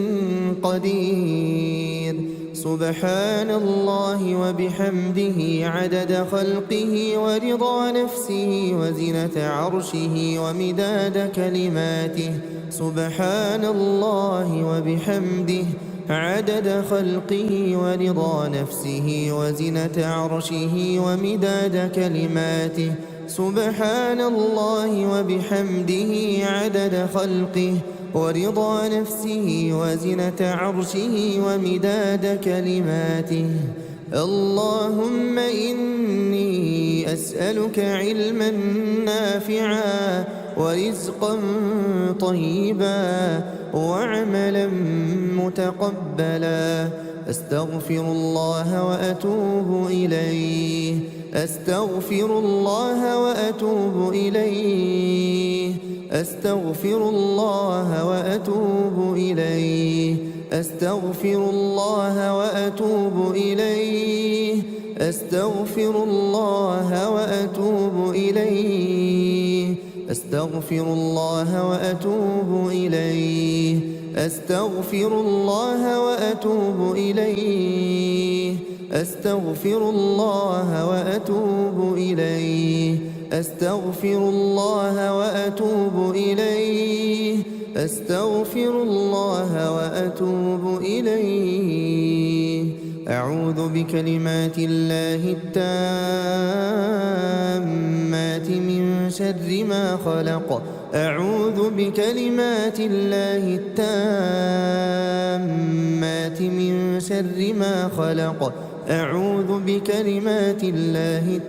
قدير سبحان الله وبحمده عدد خلقه ورضا نفسه وزنة عرشه ومداد كلماته سبحان الله وبحمده عدد خلقه ورضا نفسه وزنة عرشه ومداد كلماته سبحان الله وبحمده عدد خلقه ورضا نفسه وزنة عرشه ومداد كلماته اللهم إني أسألك علما نافعا ورزقا طيبا وعملا متقبلا أستغفر الله وأتوب إليه أستغفر الله وأتوب إليه أستغفر الله وأتوب إليه أستغفر الله وأتوب إليه أستغفر الله وأتوب إليه أستغفر الله وأتوب إليه أستغفر الله وأتوب إليه أستغفر الله وأتوب إليه أستغفر الله وأتوب إليه أستغفر الله وأتوب إليه أعوذ بكلمات الله التامات من شر ما خلق أعوذ بكلمات الله التامات من شر ما خلق أعوذ بكلمات الله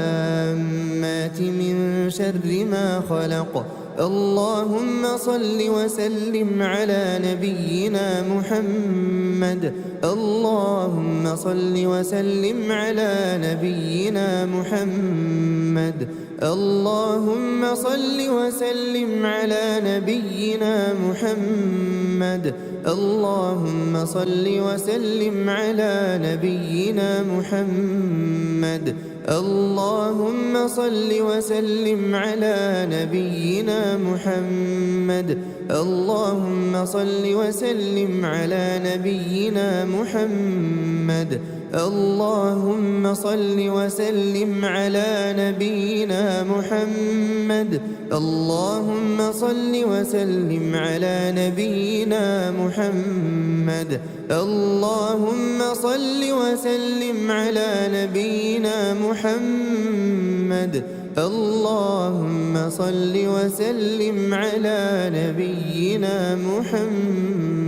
التامات من شر ما خلق اللهم صل وسلم على نبينا محمد اللهم صل وسلم على نبينا محمد اللهم صل وسلم على نبينا محمد اللهم صل وسلم على نبينا محمد اللهم صل وسلم على نبينا محمد اللهم صل وسلم على نبينا محمد اللهم صل وسلم على نبينا محمد اللهم صل وسلم على نبينا محمد اللهم صل وسلم على نبينا محمد اللهم صل وسلم على نبينا محمد.